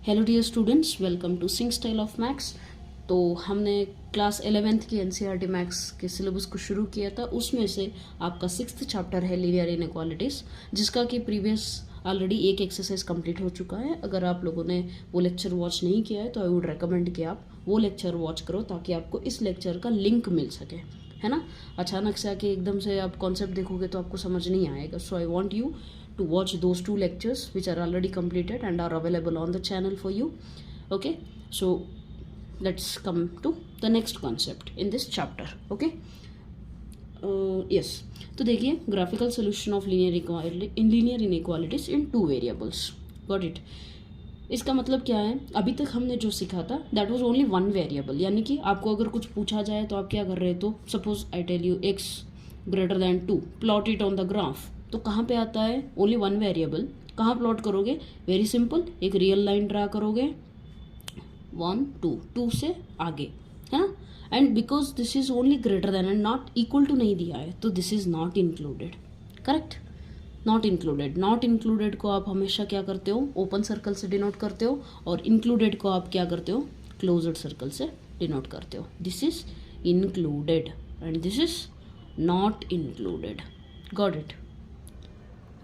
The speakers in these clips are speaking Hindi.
Hello dear students, welcome to Singh style of maths. तो हमने क्लास 11th की एनसीईआरटी मैथ्स के सिलेबस को शुरू किया था। उसमें से आपका 6th चैप्टर है लीनियर इनइक्वालिटीज़, जिसका कि प्रीवियस ऑलरेडी एक एक्सरसाइज कंप्लीट हो चुका है। अगर आप लोगों ने वो लेक्चर वॉच नहीं किया है तो आई वुड रिकमेंड कि आप वो लेक्चर वॉच करो ताकि आपको इस लेक्चर का लिंक मिल सके, है ना। अचानक से आके एकदम से आप कॉन्सेप्ट देखोगे तो आपको समझ नहीं आएगा। So I want you to watch those two lectures which are already completed and are available on the channel for you. Okay, so let's come to the next concept in this chapter. Okay, yes, तो देखिए graphical solution of linear inequalities in two variables. Got it? इसका मतलब क्या है? अभी तक हमने जो सीखा था that was only one variable, यानी कि आपको अगर कुछ पूछा जाए तो आप क्या कर रहे हो। Suppose I tell you x greater than 2, plot it on the graph. तो कहाँ पे आता है? Only one variable. कहाँ प्लॉट करोगे? वेरी सिंपल, एक रियल लाइन ड्रा करोगे 1 2 2 से आगे, है ना। And because this is only greater than and not equal to नहीं दिया है तो this is not included. Correct, not included. Not included को आप हमेशा क्या करते हो? ओपन सर्कल से डिनोट करते हो, और इंक्लूडेड को आप क्या करते हो? क्लोज्ड सर्कल से डिनोट करते हो। This is included and this is not included. Got it?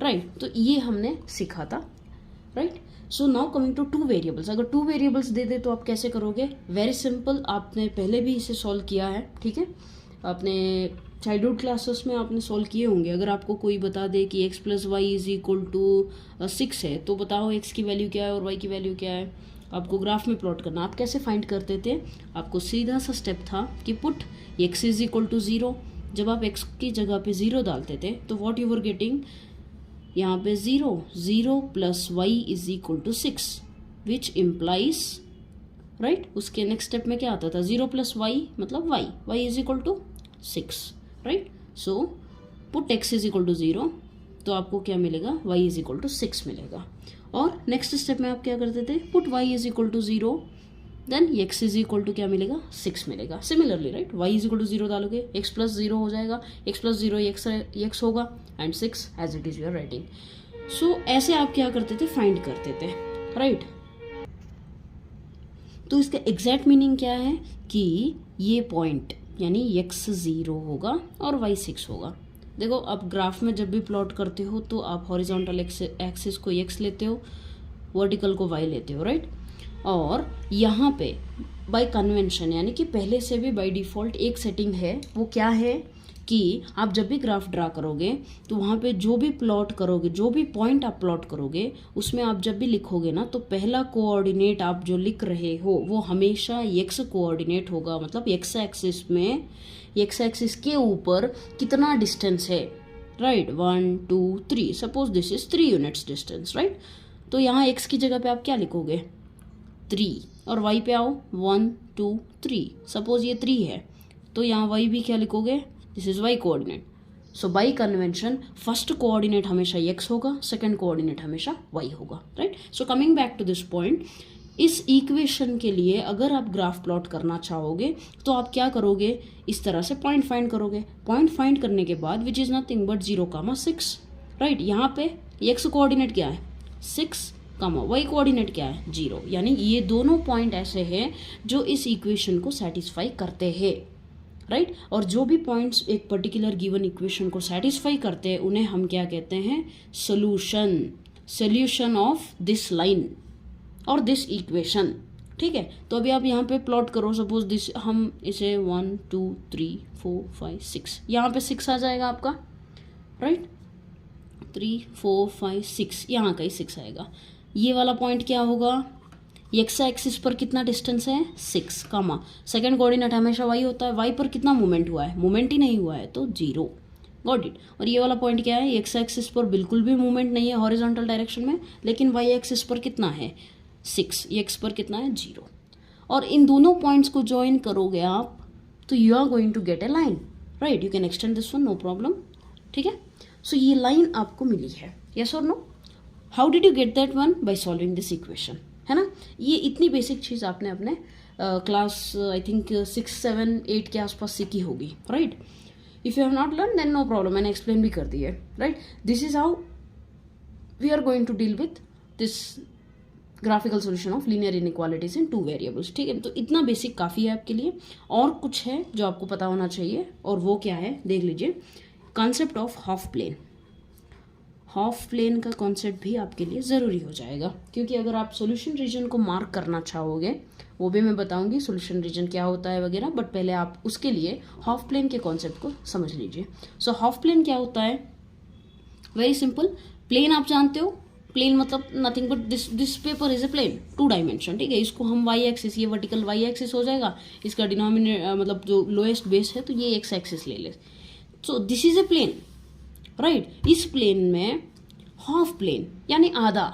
Right, तो ये हमने सीखा था। Right, so now coming to two variables. अगर टू वेरिएबल्स दे दे तो आप कैसे करोगे? वेरी सिंपल, आपने पहले भी इसे सॉल्व किया है, ठीक है। आपने चाइल्डहुड क्लासेस में आपने सॉल्व किए होंगे। अगर आपको कोई बता दे कि x plus Y is equal to 6 है तो बताओ x की वैल्यू क्या है और y की वैल्यू क्या है। आपको ग्राफ में प्लॉट करना। आप कैसे फाइंड करते थे? आपको सीधा सा स्टेप था कि put x is equal to 0। जब आप x की जगह पे 0 डालते थे तो व्हाट यू वर गेटिंग? यहाँ पे 0 plus Y is equal to 6 which implies, right. उसके नेक्स्ट स्टेप में क्या आता था? 0 प्लस वाई मतलब Y is equal to 6, right. So put x is equal to 0 तो आपको क्या मिलेगा? वाई इज इक्वल टू 6 मिलेगा। और नेक्स्ट स्टेप में आप क्या करते थे? Put Y is equal to 0 then x is equal to क्या मिलेगा? 6 मिलेगा। Similarly right, y is equal to 0 डालोगे x प्लस 0 हो जाएगा, x प्लस 0 x होगा and 6 as it is your writing. So ऐसे आप क्या करते थे? फाइंड करते थे, राइट। तो इसका एग्जैक्ट मीनिंग क्या है कि ये पॉइंट यानी x 0 होगा और y 6 होगा। देखो, आप ग्राफ में जब भी प्लॉट करते हो तो आप हॉरिजॉन्टल एक्सिस को x लेते हो, वर्टिकल को y लेते हो, राइट। और यहाँ पे बाय कन्वेंशन यानी कि पहले से भी बाय डिफ़ॉल्ट एक सेटिंग है। वो क्या है कि आप जब भी ग्राफ ड्रा करोगे तो वहाँ पे जो भी प्लॉट करोगे, जो भी पॉइंट आप प्लॉट करोगे, उसमें आप जब भी लिखोगे ना तो पहला कोऑर्डिनेट आप जो लिख रहे हो वो हमेशा एक्स कोऑर्डिनेट होगा। मतलब एक्स एक्सिस में, एक्स एक्सिस के ऊपर कितना डिस्टेंस है, right. 1 2 3, suppose this is 3 units distance, right. तो यहाँ एक्स की जगह पे आप क्या लिखोगे? 3। और y पे आओ 1 2 3, सपोज ये 3 है तो यहाँ y भी क्या लिखोगे? This is y coordinate. So by convention first coordinate हमेशा x होगा, सेकंड कोऑर्डिनेट हमेशा y होगा, right. So coming back to this point, इस इक्वेशन के लिए अगर आप ग्राफ प्लॉट करना चाहोगे तो आप क्या करोगे? इस तरह से पॉइंट फाइंड करोगे। पॉइंट फाइंड करने के बाद which is nothing but 0,6, right. यहाँ पे x कोऑर्डिनेट क्या है? 6, वाई कोऑर्डिनेट क्या है? 0। यानी ये दोनों पॉइंट ऐसे हैं जो इस इक्वेशन को सेटिस्फाई करते हैं, राइट। और जो भी पॉइंट्स एक पर्टिकुलर गिवन इक्वेशन को सेटिस्फाई करते हैं उन्हें हम क्या कहते हैं? सोल्यूशन ऑफ दिस लाइन और दिस इक्वेशन, ठीक है। तो अभी आप यहाँ पे प्लॉट करो। सपोज दिस, हम इसे 1 2 3 4 5 6, यहाँ पे 6 आ जाएगा आपका, राइट। 3 4 5 6, यहाँ का ही 6 आएगा। ये वाला पॉइंट क्या होगा? एक्स एक्सिस पर कितना डिस्टेंस है? 6, कामा सेकंड कोऑर्डिनेट हमेशा y होता है। y पर कितना मूवमेंट हुआ है? मूवमेंट ही नहीं हुआ है तो 0। Got it? और ये वाला पॉइंट क्या है? एक्स एक्सिस पर बिल्कुल भी मूवमेंट नहीं है हॉरिजॉन्टल डायरेक्शन में, लेकिन y एक्सिस पर कितना है? 6। x पर कितना है? 0। और इन दोनों पॉइंट्स को ज्वाइन करोगे आप तो you are going to get a line, right. You can extend this one, no problem, ठीक है। सो ये लाइन आपको मिली है, यस और no? How did you get that one? By solving this equation, है ना। ये इतनी बेसिक चीज़ आपने अपने क्लास आई थिंक 6 7 8 के आसपास सीखी होगी, right. If you have not learn then no problem, मैंने एक्सप्लेन भी कर दी है, right. This is how we are going to deal with this graphical solution of linear inequalities in 2 वेरिएबल्स। ठीक है, तो इतना बेसिक काफ़ी है आपके लिए। और कुछ है जो आपको पता होना चाहिए, और वो क्या है देख लीजिए, concept of half plane. Half plane का कॉन्सेप्ट भी आपके लिए ज़रूरी हो जाएगा, क्योंकि अगर आप सॉल्यूशन रीजन को मार्क करना चाहोगे, वो भी मैं बताऊंगी सॉल्यूशन रीजन क्या होता है वगैरह, बट पहले आप उसके लिए हाफ प्लेन के कॉन्सेप्ट को समझ लीजिए। सो हाफ प्लेन क्या होता है, वेरी सिंपल। प्लेन आप जानते हो, प्लेन मतलब nothing but this paper is a plane, 2 dimension. ठीक है, इसको हम वाई एक्सिस, ये वर्टिकल वाई एक्सिस हो जाएगा, इसका डिनोमिनेटर मतलब जो लोएस्ट बेस है तो ये एक्स एक्सिस ले ले। So this is a plane, right. इस प्लेन में हाफ प्लेन यानी आधा।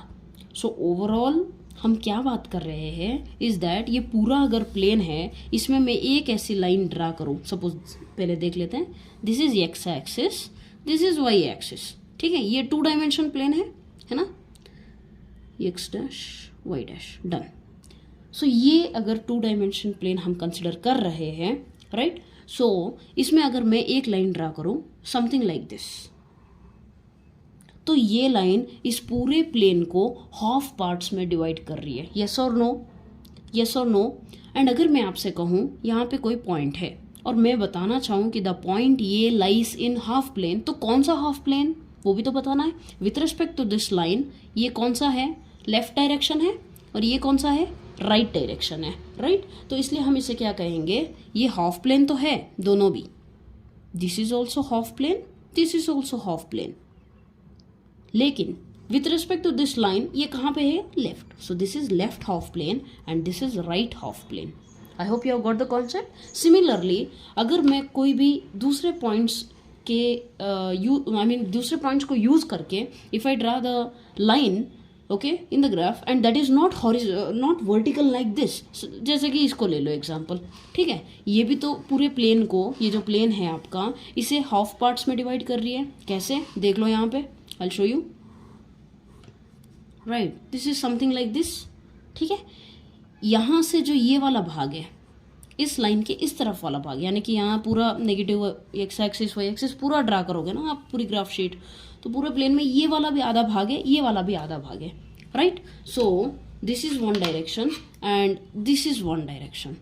सो ओवरऑल हम क्या बात कर रहे हैं इज दैट ये पूरा अगर प्लेन है, इसमें मैं एक ऐसी लाइन ड्रा करूं, सपोज पहले देख लेते हैं, this is x axis, this is Y axis. ठीक है, ये 2 डायमेंशन प्लेन है ना, X dash Y dash, done. So ये अगर 2 डायमेंशन प्लेन हम कंसिडर कर रहे हैं, राइट। सो इसमें अगर मैं एक लाइन ड्रा करूं समथिंग लाइक दिस, तो ये लाइन इस पूरे प्लेन को हाफ पार्ट्स में डिवाइड कर रही है, यस और नो, यस और नो। एंड अगर मैं आपसे कहूँ यहाँ पे कोई पॉइंट है और मैं बताना चाहूँ कि द पॉइंट ये लाइज इन हाफ प्लेन, तो कौन सा हाफ प्लेन वो भी तो बताना है। With respect to this line ये कौन सा है, लेफ्ट डायरेक्शन है, और ये कौन सा है, राइट डायरेक्शन है, राइट। तो इसलिए हम इसे क्या कहेंगे, ये हाफ प्लेन तो है दोनों भी, this is also half plane, this is also half plane, लेकिन with respect to this line ये कहाँ पे है, left. So this is left half plane and this is right half plane. I hope you have got the concept. Similarly अगर मैं कोई भी दूसरे पॉइंट्स के दूसरे पॉइंट्स को यूज करके if I draw the line okay in the graph and that is not vertical like this, जैसे कि इसको ले लो एग्जांपल। ठीक है, ये भी तो पूरे प्लेन को, ये जो प्लेन है आपका, इसे हाफ पार्ट्स में डिवाइड कर रही है। कैसे देख लो यहाँ पे, I'll show you, right, this is something like this। ठीक है, यहाँ से जो ये वाला भाग है, इस लाइन के इस तरफ वाला भाग, यानी कि यहाँ पूरा negative x axis Y axis पूरा ड्रा करोगे ना आप पूरी ग्राफ शीट, तो पूरे प्लेन में ये वाला भी आधा भाग है, ये वाला भी आधा भाग है, right. So this is 1 direction and this is 1 direction,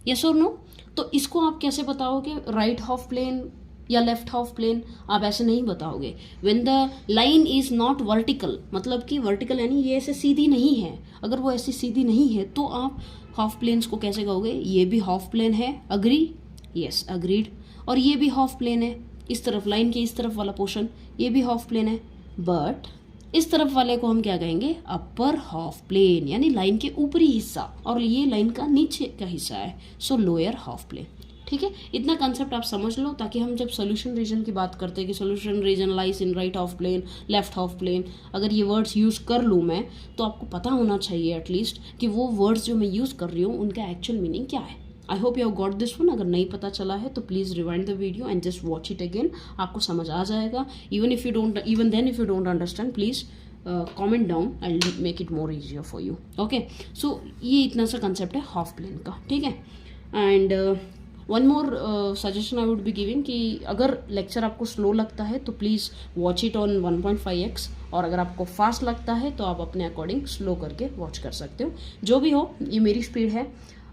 yes और नो। तो इसको आप कैसे बताओगे, राइट हाफ प्लेन या लेफ्ट हाफ प्लेन, आप ऐसे नहीं बताओगे। When the line is not vertical, मतलब कि वर्टिकल यानी ये ऐसे सीधी नहीं है, अगर वो ऐसी सीधी नहीं है तो आप हाफ प्लेन्स को कैसे कहोगे, ये भी हाफ प्लेन है, अग्री, यस अग्रीड, और ये भी हाफ प्लेन है, इस तरफ लाइन के इस तरफ वाला पोर्शन ये भी हाफ प्लेन है, बट इस तरफ वाले को हम क्या कहेंगे, अपर हाफ प्लेन, यानी लाइन के ऊपरी हिस्सा, और ये लाइन का नीचे का हिस्सा है, सो लोअर हाफ प्लेन। ठीक है, इतना कंसेप्ट आप समझ लो, ताकि हम जब सोल्यूशन रीजन की बात करते हैं कि solution region lies in right half plane, left half plane, अगर ये वर्ड्स यूज़ कर लूँ मैं, तो आपको पता होना चाहिए एटलीस्ट कि वो वर्ड्स जो मैं यूज़ कर रही हूँ उनका एक्चुअल मीनिंग क्या है। I hope you have got this one. अगर नहीं पता चला है तो please rewind the video and just watch it again, आपको समझ आ जाएगा। Even if you don't understand please comment down, I will make it more easier for you. Okay, so ये इतना सा कंसेप्ट है हाफ प्लेन का। ठीक है, and one more suggestion I would be giving कि अगर लेक्चर आपको स्लो लगता है तो please watch it on 1.5x, और अगर आपको फास्ट लगता है तो आप अपने अकॉर्डिंग स्लो करके वॉच कर सकते हो। जो भी हो, ये मेरी स्पीड है,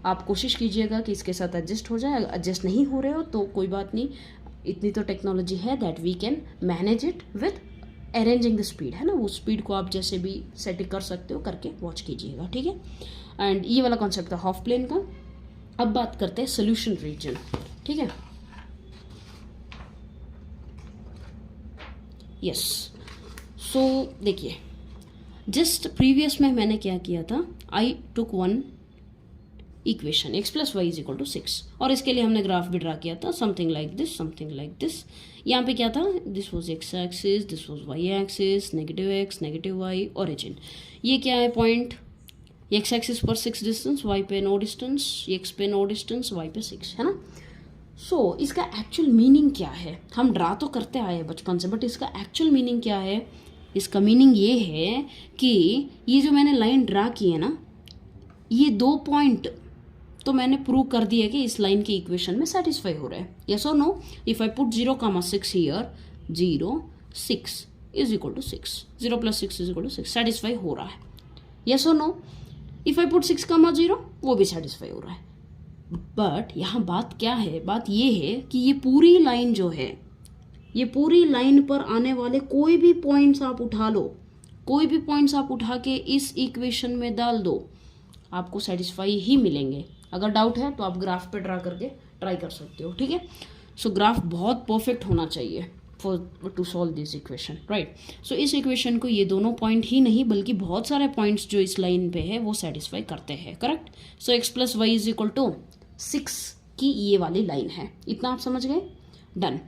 आप कोशिश कीजिएगा कि इसके साथ एडजस्ट हो जाए। एडजस्ट नहीं हो रहे हो तो कोई बात नहीं, इतनी तो टेक्नोलॉजी है that we can manage it with arranging the speed, है ना। वो स्पीड को आप जैसे भी सेट कर सकते हो, करके वॉच कीजिएगा। ठीक है, एंड ये वाला कॉन्सेप्ट था हाफ प्लेन का। अब बात करते हैं सोल्यूशन रीजन। ठीक है, यस। सो देखिए, जस्ट प्रीवियस में मैंने क्या किया था, आई टुक 1 इक्वेशन x + y = 6, और इसके लिए हमने ग्राफ भी ड्रा किया था, something like this, something like this. यहाँ पे क्या था, this was x axis, this was y axis, -x, -y, origin. ये क्या है पॉइंट, x एक्सिस पर 6 डिस्टेंस, y पे नो डिस्टेंस, x पे नो डिस्टेंस, y पे 6, है ना। सो इसका एक्चुअल मीनिंग क्या है, हम ड्रा तो करते आए हैं बचपन से, बट इसका एक्चुअल मीनिंग क्या है। इसका मीनिंग ये है कि ये जो मैंने लाइन ड्रा की है ना, ये 2 पॉइंट तो मैंने प्रूव कर दिया कि इस लाइन की इक्वेशन में सेटिस्फाई हो रहा है, यस और no. If I put 0,6 here, 0, 6 = 6, 0 + 6 = 6, satisfy हो रहा है, यस और नो। इफ आई पुट 6,0 वो भी सेटिस्फाई हो रहा है। बट यहाँ बात क्या है, बात ये है कि ये पूरी लाइन जो है, ये पूरी लाइन पर आने वाले कोई भी पॉइंट्स आप उठा लो, कोई भी पॉइंट्स आप उठा के इस इक्वेशन में डाल दो, आपको सेटिस्फाई ही मिलेंगे। अगर डाउट है तो आप ग्राफ पे ड्रा करके ट्राई कर सकते हो, ठीक है। सो ग्राफ बहुत परफेक्ट होना चाहिए for to solve this equation, right. So इस इक्वेशन को ये दोनों पॉइंट ही नहीं बल्कि बहुत सारे पॉइंट्स जो इस लाइन पे है वो सेटिस्फाई करते हैं, करेक्ट। सो x + y = 6 की ये वाली लाइन है, इतना आप समझ गए, डन।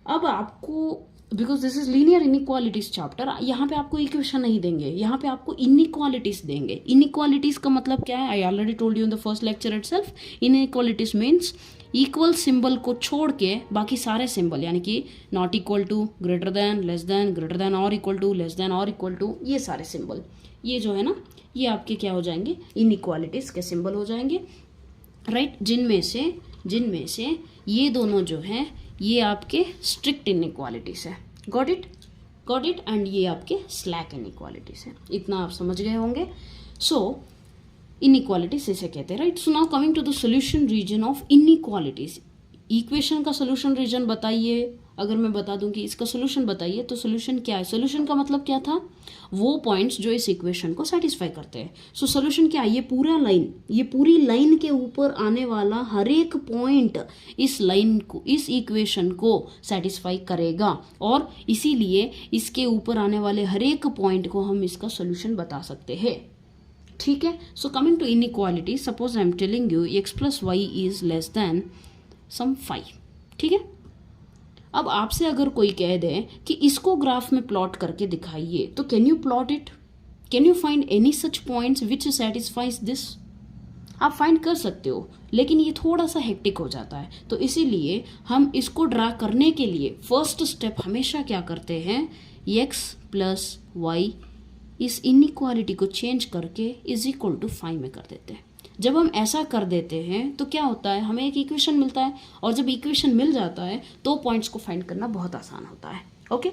अब आपको, because this is linear inequalities chapter, यहाँ पे आपको इक्वेशन नहीं देंगे, यहाँ पे आपको इनइक्वालिटीज देंगे। इनइक्वालिटीज का मतलब क्या है, I already told you in the first lecture itself. Inequalities means equal symbol को छोड़ के बाकी सारे सिंबल, यानी कि not equal to, greater than, less than, greater than और इक्वल टू, लेस देन और इक्वल टू, ये सारे सिंबल, ये जो है ना, ये आपके क्या हो जाएंगे, इनइक्वालिटीज के सिंबल हो जाएंगे, राइट। जिनमें से ये दोनों जो हैं ये आपके स्ट्रिक्ट इनइक्वालिटीज है, गॉट इट, एंड ये आपके स्लैक इनइक्वालिटीज है, इतना आप समझ गए होंगे। सो इनइक्वालिटीज इसे कहते हैं, right. So now coming to the solution region of inequalities. Equation का सॉल्यूशन रीजन बताइए, अगर मैं बता दूं कि इसका सॉल्यूशन बताइए तो सॉल्यूशन क्या है, सॉल्यूशन का मतलब क्या था, वो पॉइंट्स जो इस इक्वेशन को सेटिस्फाई करते हैं। सो सॉल्यूशन क्या है, ये पूरा लाइन, ये पूरी लाइन के ऊपर आने वाला हर एक पॉइंट इस लाइन को, इस इक्वेशन को सेटिस्फाई करेगा, और इसीलिए इसके ऊपर आने वाले हर एक पॉइंट को हम इसका सॉल्यूशन बता सकते हैं, ठीक है। So coming to inequality, suppose I am telling you x + y is less than some 5, ठीक है। अब आपसे अगर कोई कह दे कि इसको ग्राफ में प्लॉट करके दिखाइए, तो can you plot it, can you find any such points which satisfies this, आप फाइंड कर सकते हो, लेकिन ये थोड़ा सा हेक्टिक हो जाता है। तो इसीलिए हम इसको ड्रा करने के लिए फर्स्ट स्टेप हमेशा क्या करते हैं, x + y इस इनइक्वालिटी को चेंज करके = 5 में कर देते हैं। जब हम ऐसा कर देते हैं तो क्या होता है, हमें एक इक्वेशन मिलता है, और जब इक्वेशन मिल जाता है तो पॉइंट्स को फाइंड करना बहुत आसान होता है, ओके।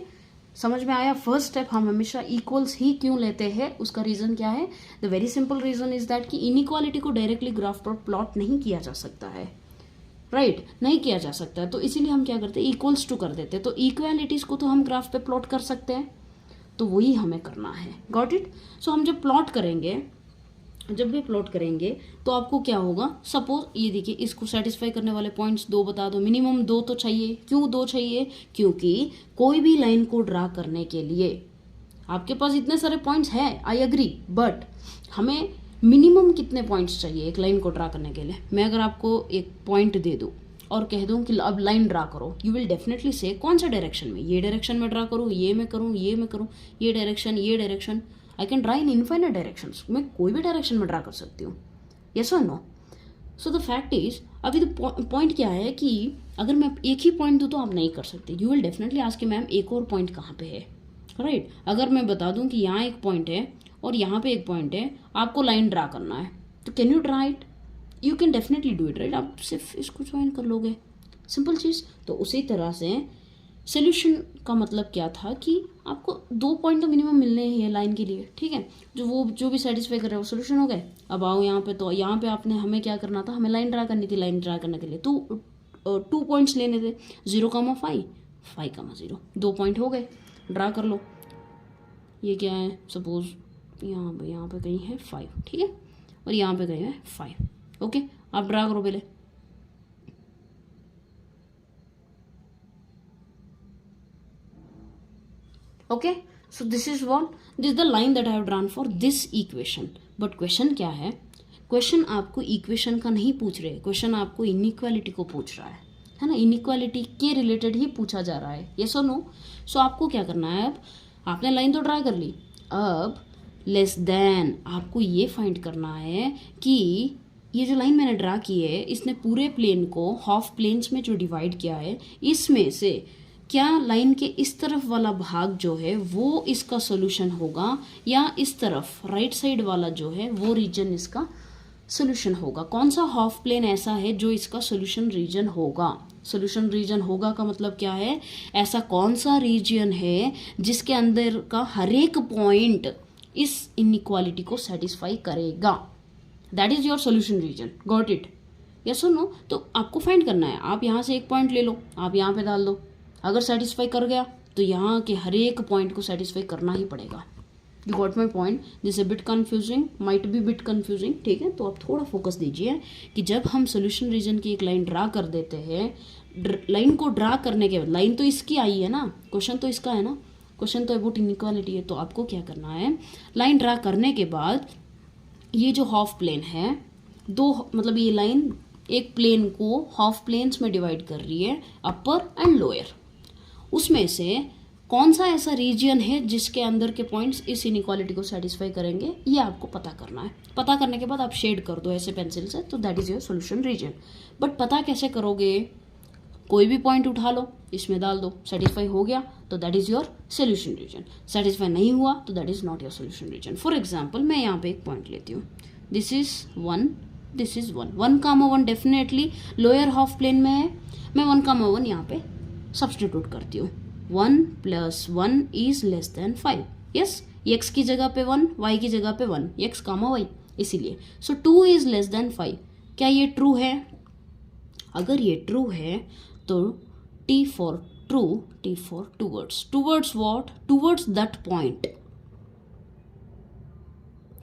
समझ में आया। फर्स्ट स्टेप हम हमेशा इक्वल्स ही क्यों लेते हैं, उसका रीजन क्या है, the very simple region is that कि इनइक्वालिटी को डायरेक्टली ग्राफ पर प्लॉट नहीं किया जा सकता है, राइट, नहीं किया जा सकता है। तो इसीलिए हम क्या करते हैं, इक्वल्स टू कर देते हैं। तो इक्वालिटीज को तो हम ग्राफ पे प्लॉट कर सकते हैं, तो वही हमें करना है, गॉट इट। सो हम जब प्लॉट करेंगे, जब भी प्लॉट करेंगे तो आपको क्या होगा, सपोज ये देखिए, इसको सेटिस्फाई करने वाले पॉइंट्स 2 बता दो, मिनिमम 2 तो चाहिए। क्यों 2 चाहिए, क्योंकि कोई भी लाइन को ड्रा करने के लिए आपके पास इतने सारे पॉइंट्स हैं, आई एग्री, बट हमें मिनिमम कितने पॉइंट्स चाहिए एक लाइन को ड्रा करने के लिए। मैं अगर आपको एक पॉइंट दे दूँ और कह दूं कि अब लाइन ड्रा करो, यू विल डेफिनेटली से कौन सा डायरेक्शन में, ये डायरेक्शन में ड्रा करूँ, ये मैं करूँ, ये मैं करूँ, ये direction, I can draw in infinite directions, मैं कोई भी डायरेक्शन में ड्रा कर सकती हूँ, यस और no. So the fact is, अभी तो पॉइंट क्या है कि अगर मैं एक ही पॉइंट दूँ तो आप नहीं कर सकते, यू विल डेफिनेटली आस्क कि मैम एक और पॉइंट कहाँ पे है, राइट। अगर मैं बता दूँ कि यहाँ एक पॉइंट है और यहाँ पे एक पॉइंट है, आपको लाइन ड्रा करना है, तो can you draw it, you can definitely do it, right. आप सिर्फ इसको ज्वाइन कर लोगे, सिंपल चीज़। तो उसी तरह से सोल्यूशन का मतलब क्या था कि आपको 2 पॉइंट तो मिनिमम मिलने ही है लाइन के लिए, ठीक है। जो भी सेटिस्फाई कर रहे हैं वो सोल्यूशन हो गए। अब आओ यहाँ पे, तो यहाँ पे आपने हमें क्या करना था, हमें लाइन ड्रा करनी थी। लाइन ड्रा करने के लिए तो 2 पॉइंट्स लेने थे, 0,5, 5,0, 2 पॉइंट हो गए, ड्रा कर लो। ये क्या है, सपोज यहाँ पे कहीं है 5, ठीक है, और यहाँ पे कहीं है 5, ओके। आप ड्रा करो पहले, okay, so this is the line that I have drawn for this equation. but question क्या है, क्वेश्चन आपको इक्वेशन का नहीं पूछ रहे, क्वेश्चन आपको इनइक्वालिटी को पूछ रहा है ना, इनइक्वालिटी के रिलेटेड ही पूछा जा रहा है, यस और नो। सो आपको क्या करना है, अब आपने लाइन तो ड्रा कर ली, अब लेस देन आपको ये फाइंड करना है कि ये जो लाइन मैंने ड्रा की है, इसने पूरे प्लेन को हाफ प्लेन्स में जो डिवाइड किया है, इसमें से क्या लाइन के इस तरफ वाला भाग जो है वो इसका सोल्यूशन होगा, या इस तरफ राइट साइड वाला जो है वो रीजन इसका सोल्यूशन होगा। कौन सा हाफ प्लेन ऐसा है जो इसका सोल्यूशन रीजन होगा। सोल्यूशन रीजन होगा का मतलब क्या है, ऐसा कौन सा रीजन है जिसके अंदर का हर एक पॉइंट इस इनइक्वालिटी को सेटिस्फाई करेगा। That is your solution region. Got it? Yes और नो? तो आपको फाइंड करना है. आप यहाँ से एक पॉइंट ले लो, आप यहाँ पे डाल दो. अगर सेटिस्फाई कर गया तो यहाँ के हर एक पॉइंट को सेटिस्फाई करना ही पड़ेगा. You got my point? This A bit confusing, might be bit confusing. ठीक है, तो आप थोड़ा फोकस दीजिए कि जब हम सोल्यूशन रीजन की एक लाइन ड्रा कर देते हैं, लाइन को ड्रा करने के बाद, लाइन तो इसकी आई है ना, क्वेश्चन तो इसका है ना, क्वेश्चन तो अबाउट इनइक्वालिटी है. तो आपको क्या करना है, लाइन ड्रा करने के बाद ये जो हाफ प्लेन है, दो मतलब ये लाइन एक प्लेन को हाफ प्लेन्स में डिवाइड कर रही है, अपर एंड लोअर. उसमें से कौन सा ऐसा रीजन है जिसके अंदर के पॉइंट्स इस इनइक्वालिटी को सेटिस्फाई करेंगे, ये आपको पता करना है. पता करने के बाद आप शेड कर दो ऐसे पेंसिल से, तो that is your solution region. But पता कैसे करोगे? कोई भी पॉइंट उठा लो, इसमें डाल दो, सेटिस्फाई हो गया तो that is your solution region. Satisfy नहीं हुआ तो that is not your solution region. For example मैं यहाँ पे एक पॉइंट लेती हूँ, this is 1, this is 1, 1, 1 definitely lower half plane में है. मैं 1, 1 यहाँ पे सब्सटीट्यूट करती हूँ. 1 + 1 is less than 5. Yes, x की जगह पे 1, y की जगह पे 1, x, y, इसीलिए. सो 2 इज लेस देन 5. क्या ये ट्रू है? अगर ये ट्रू है तो T for true, T for towards what? Towards that point.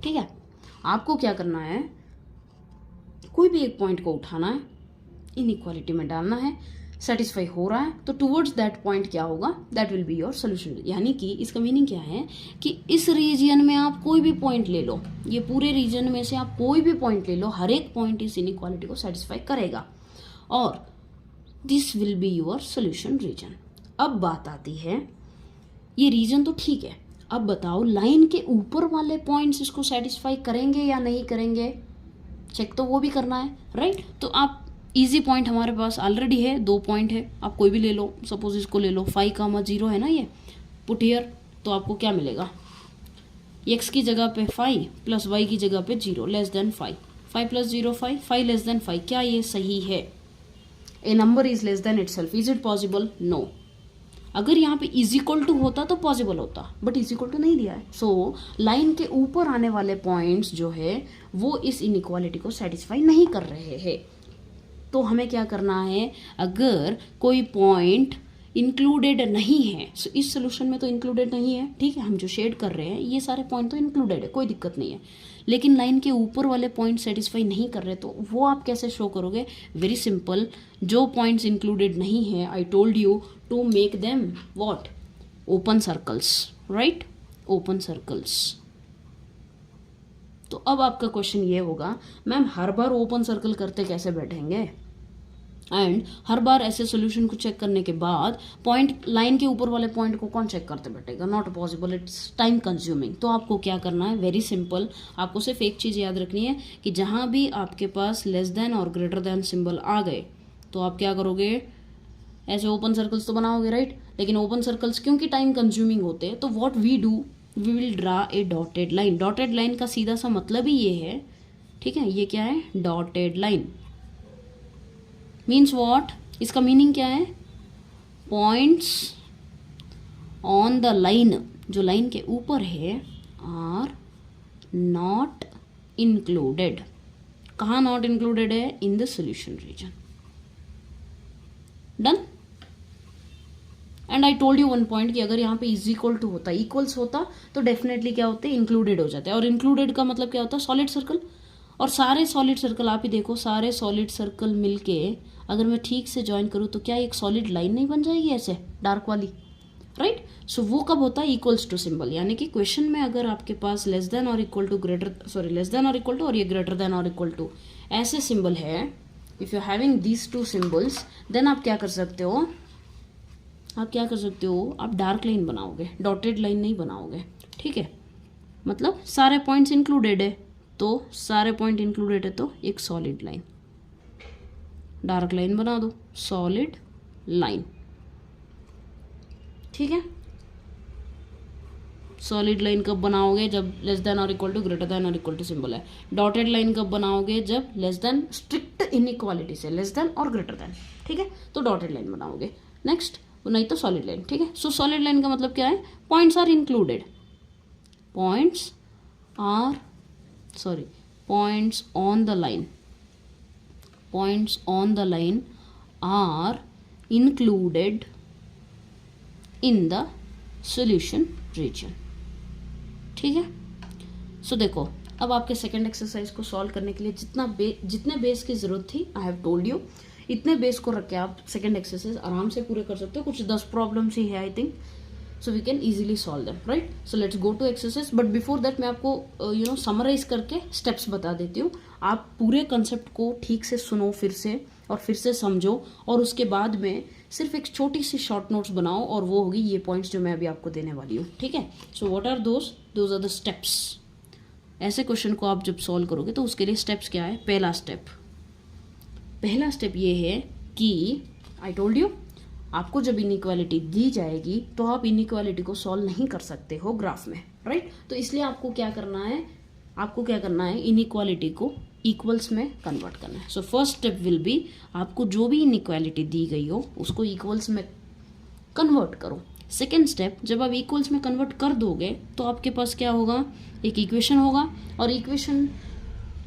ठीक है, आपको क्या करना है, कोई भी एक पॉइंट को उठाना है, इनइक्वालिटी में डालना है, सेटिस्फाई हो रहा है तो टूवर्ड्स दैट पॉइंट क्या होगा, that will be your solution. यानी कि इसका मीनिंग क्या है कि इस रीजन में आप कोई भी पॉइंट ले लो, ये पूरे रीजन में से आप कोई भी पॉइंट ले लो, हर एक पॉइंट इस इनइक्वालिटी को सेटिस्फाई करेगा और this will be your solution region. अब बात आती है, ये रीजन तो ठीक है, अब बताओ लाइन के ऊपर वाले पॉइंट्स इसको सेटिस्फाई करेंगे या नहीं करेंगे, चेक तो वो भी करना है, राइट? तो आप इजी पॉइंट हमारे पास ऑलरेडी है, 2 पॉइंट है, आप कोई भी ले लो, सपोज इसको ले लो, 5, 0 है ना, ये पुट हियर. तो आपको क्या मिलेगा, x की जगह पे 5 + y की जगह पे 0 लेस देन 5. 5 + 0 5, 5 less than 5. क्या ये सही है? A number is less than itself. Is it possible? No. अगर यहाँ पे इज इक्वल टू होता तो पॉसिबल होता, बट इज इक्वल टू नहीं दिया है. सो लाइन के ऊपर आने वाले पॉइंट्स जो है वो इस इनइक्वालिटी को सेटिस्फाई नहीं कर रहे हैं. तो हमें क्या करना है, अगर कोई पॉइंट इंक्लूडेड नहीं है, सो इस सोल्यूशन में तो इंक्लूडेड नहीं है, ठीक है, हम जो शेड कर रहे हैं ये सारे पॉइंट तो इंक्लूडेड है, कोई दिक्कत नहीं है, लेकिन लाइन के ऊपर वाले पॉइंट सेटिस्फाई नहीं कर रहे, तो वो आप कैसे शो करोगे? वेरी सिंपल, जो पॉइंट्स इंक्लूडेड नहीं है, I told you to make them what, open circles, right, open circles. तो अब आपका क्वेश्चन ये होगा, मैम हर बार ओपन सर्कल करते कैसे बैठेंगे, एंड हर बार ऐसे सोल्यूशन को चेक करने के बाद पॉइंट, लाइन के ऊपर वाले पॉइंट को कौन चेक करते बैठेगा? Not possible, it's time consuming. तो आपको क्या करना है, वेरी सिंपल, आपको सिर्फ एक चीज़ याद रखनी है कि जहाँ भी आपके पास लेस देन और ग्रेटर देन सिंबल आ गए तो आप क्या करोगे, ऐसे ओपन सर्कल्स तो बनाओगे, राइट? लेकिन ओपन सर्कल्स क्योंकि टाइम कंज्यूमिंग होते हैं, तो what we do, we will draw a dotted line. Dotted line का सीधा सा मतलब ही ये है, ठीक है, ये क्या है, डॉटेड लाइन मीन्स व्हाट, इसका मीनिंग क्या है, पॉइंट्स ऑन द लाइन, जो लाइन के ऊपर है, आर नॉट इंक्लूडेड. कहाँ नॉट इंक्लूडेड है? In the solution region. Done. And I told you one point कि अगर यहाँ पे इज इक्वल टू होता, इक्वल्स होता, तो डेफिनेटली क्या होते हैं, इंक्लूडेड हो जाते हैं. और इंक्लूडेड का मतलब क्या होता है, सॉलिड सर्कल. और सारे सॉलिड सर्कल, आप ही देखो, सारे सॉलिड सर्कल मिलके अगर मैं ठीक से ज्वाइन करूँ तो क्या एक सॉलिड लाइन नहीं बन जाएगी ऐसे डार्क वाली, राइट? सो वो कब होता है, इक्वल्स टू सिंबल. यानी कि क्वेश्चन में अगर आपके पास लेस देन और equal to greater, sorry less than और इक्वल टू और ये ग्रेटर देन और इक्वल टू ऐसे सिंबल है, if you having these 2 symbols, then आप क्या कर सकते हो, आप डार्क लाइन बनाओगे, डॉटेड लाइन नहीं बनाओगे, ठीक है? मतलब सारे पॉइंट्स इंक्लूडेड है, तो सारे पॉइंट इंक्लूडेड है तो एक सॉलिड लाइन, डार्क लाइन बना दो, सॉलिड लाइन, ठीक है? सॉलिड लाइन कब बनाओगे, जब लेस देन और इक्वल टू, ग्रेटर देन और इक्वल टू सिंबल है. डॉटेड लाइन कब बनाओगे, जब लेस देन, स्ट्रिक्ट इनइक्वालिटी से लेस देन और ग्रेटर देन, ठीक है? तो डॉटेड लाइन बनाओगे. नेक्स्ट, नहीं तो सॉलिड लाइन, ठीक है? सो सॉलिड लाइन का मतलब क्या है, points are included, points are, sorry, points on the line are included in the solution region. ठीक है. सो देखो, अब आपके सेकेंड एक्सरसाइज को सॉल्व करने के लिए जितने बेस की जरूरत थी, आई हैव टोल्ड यू, इतने बेस को रख के आप सेकेंड एक्सरसाइज आराम से पूरे कर सकते हो. कुछ 10 प्रॉब्लम्स ही है I think, so we can easily solve them, right. So let's go to exercise. But before that मैं आपको समराइज करके स्टेप्स बता देती हूँ. आप पूरे कंसेप्ट को ठीक से सुनो फिर से, और फिर से समझो, और उसके बाद में सिर्फ एक छोटी सी शॉर्ट नोट्स बनाओ, और वो होगी ये पॉइंट्स जो मैं अभी आपको देने वाली हूँ. ठीक है. So what are those are the steps. ऐसे क्वेश्चन को आप जब सॉल्व करोगे तो उसके लिए स्टेप्स क्या है. पहला स्टेप ये है कि आई टोल्ड यू, आपको जब इनइक्वालिटी दी जाएगी तो आप इनइक्वालिटी को सॉल्व नहीं कर सकते हो ग्राफ में, राइट. तो इसलिए आपको क्या करना है, इनइक्वालिटी को इक्वल्स में कन्वर्ट करना है. सो फर्स्ट स्टेप विल बी, आपको जो भी इनइक्वालिटी दी गई हो उसको इक्वल्स में कन्वर्ट करो. सेकेंड स्टेप, जब आप इक्वल्स में कन्वर्ट कर दोगे तो आपके पास क्या होगा, एक इक्वेशन होगा, और इक्वेशन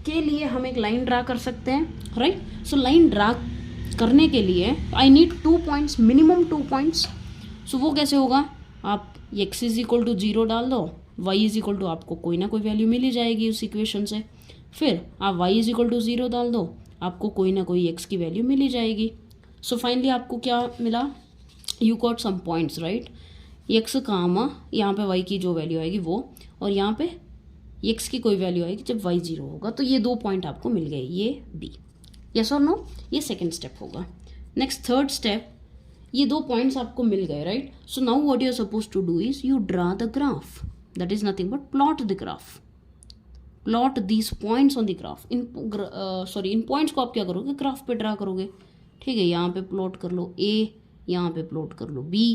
के लिए हम एक लाइन ड्रा कर सकते हैं, राइट. सो लाइन ड्रा करने के लिए I need 2 points, minimum 2 points. So वो कैसे होगा, आप x इज इक्वल टू 0 डाल दो, y इज इक्वल टू, आपको कोई ना कोई वैल्यू मिल ही जाएगी उस इक्वेशन से. फिर आप y इज इक्वल टू 0 डाल दो, आपको कोई ना कोई x की वैल्यू मिल ही जाएगी. सो फाइनली आपको क्या मिला, you got some points, right. x comma यहाँ पे y की जो वैल्यू आएगी वो, और यहाँ पे x की कोई वैल्यू आएगी जब y 0 होगा. तो ये 2 पॉइंट आपको मिल गए, ये b. यस और नो, ये सेकेंड स्टेप होगा. नेक्स्ट थर्ड स्टेप, ये 2 पॉइंट्स आपको मिल गए, right. So now what you are suppose to do is you draw the graph. That is nothing but plot the graph. Plot these points on the graph. इन पॉइंट्स को आप क्या करोगे, ग्राफ पे ड्रा करोगे. ठीक है. यहाँ पे प्लॉट कर लो a, यहाँ पे प्लॉट कर लो b.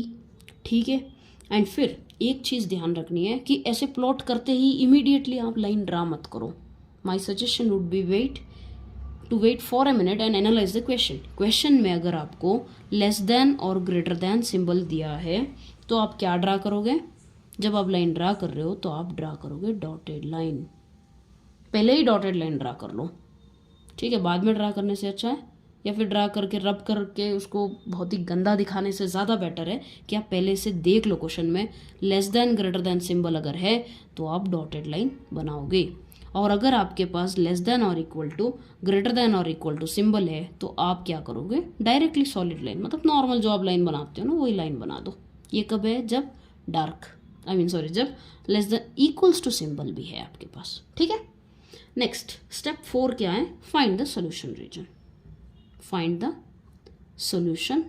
ठीक है. एंड फिर एक चीज़ ध्यान रखनी है कि ऐसे प्लॉट करते ही इमीडिएटली आप लाइन ड्रा मत करो. My suggestion would be wait for a minute and analyse the question. Question में अगर आपको लेस देन और ग्रेटर देन सिंबल दिया है तो आप क्या ड्रा करोगे, जब आप लाइन ड्रा कर रहे हो तो आप ड्रा करोगे डॉटेड लाइन. पहले ही डॉटेड लाइन ड्रा कर लो. ठीक है. बाद में ड्रा करने से अच्छा है, या फिर ड्रा करके रब करके उसको बहुत ही गंदा दिखाने से ज़्यादा बेटर है कि आप पहले से देख लो क्वेश्चन में less than greater than symbol अगर है तो आप डॉटेड लाइन बनाओगे. और अगर आपके पास लेस देन और इक्वल टू, ग्रेटर देन और इक्वल टू सिंबल है तो आप क्या करोगे, डायरेक्टली सॉलिड लाइन, मतलब नॉर्मल जो आप लाइन बनाते हो ना वही लाइन बना दो. ये कब है, जब जब less than equals to symbol भी है आपके पास. ठीक है. नेक्स्ट स्टेप 4 क्या है, find the solution region. Find the solution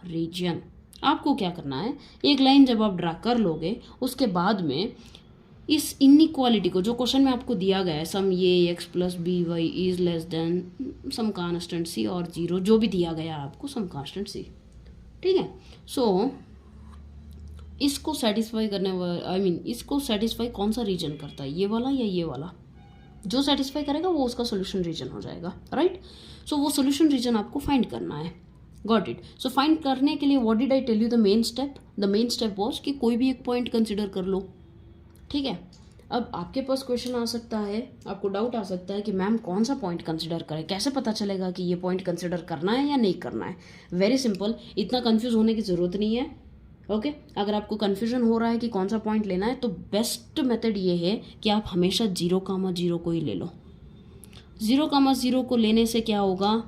region. आपको क्या करना है, एक लाइन जब आप ड्रा कर लोगे उसके बाद में इस इनइक्वालिटी को, जो क्वेश्चन में आपको दिया गया है, सम ये x plus b y is less than some constant c और 0, जो भी दिया गया आपको सम कांस्टेंट c. ठीक है. सो इसको सेटिस्फाई करने इसको सेटिस्फाई कौन सा रीजन करता है, ये वाला या ये वाला. जो सेटिस्फाई करेगा वो उसका सोल्यूशन रीजन हो जाएगा, राइट. सो वो सोल्यूशन रीजन आपको फाइंड करना है. Got it. सो फाइंड करने के लिए what did I tell you, the main step was कि कोई भी एक पॉइंट कंसिडर कर लो. ठीक है. अब आपके पास क्वेश्चन आ सकता है, आपको डाउट आ सकता है कि मैम कौन सा पॉइंट कंसिडर करें, कैसे पता चलेगा कि ये पॉइंट कंसिडर करना है या नहीं करना है. वेरी सिंपल, इतना कंफ्यूज होने की ज़रूरत नहीं है. ओके. अगर आपको कन्फ्यूजन हो रहा है कि कौन सा पॉइंट लेना है तो बेस्ट मेथड ये है कि आप हमेशा 0,0 को ही ले लो. 0,0 को लेने से क्या होगा,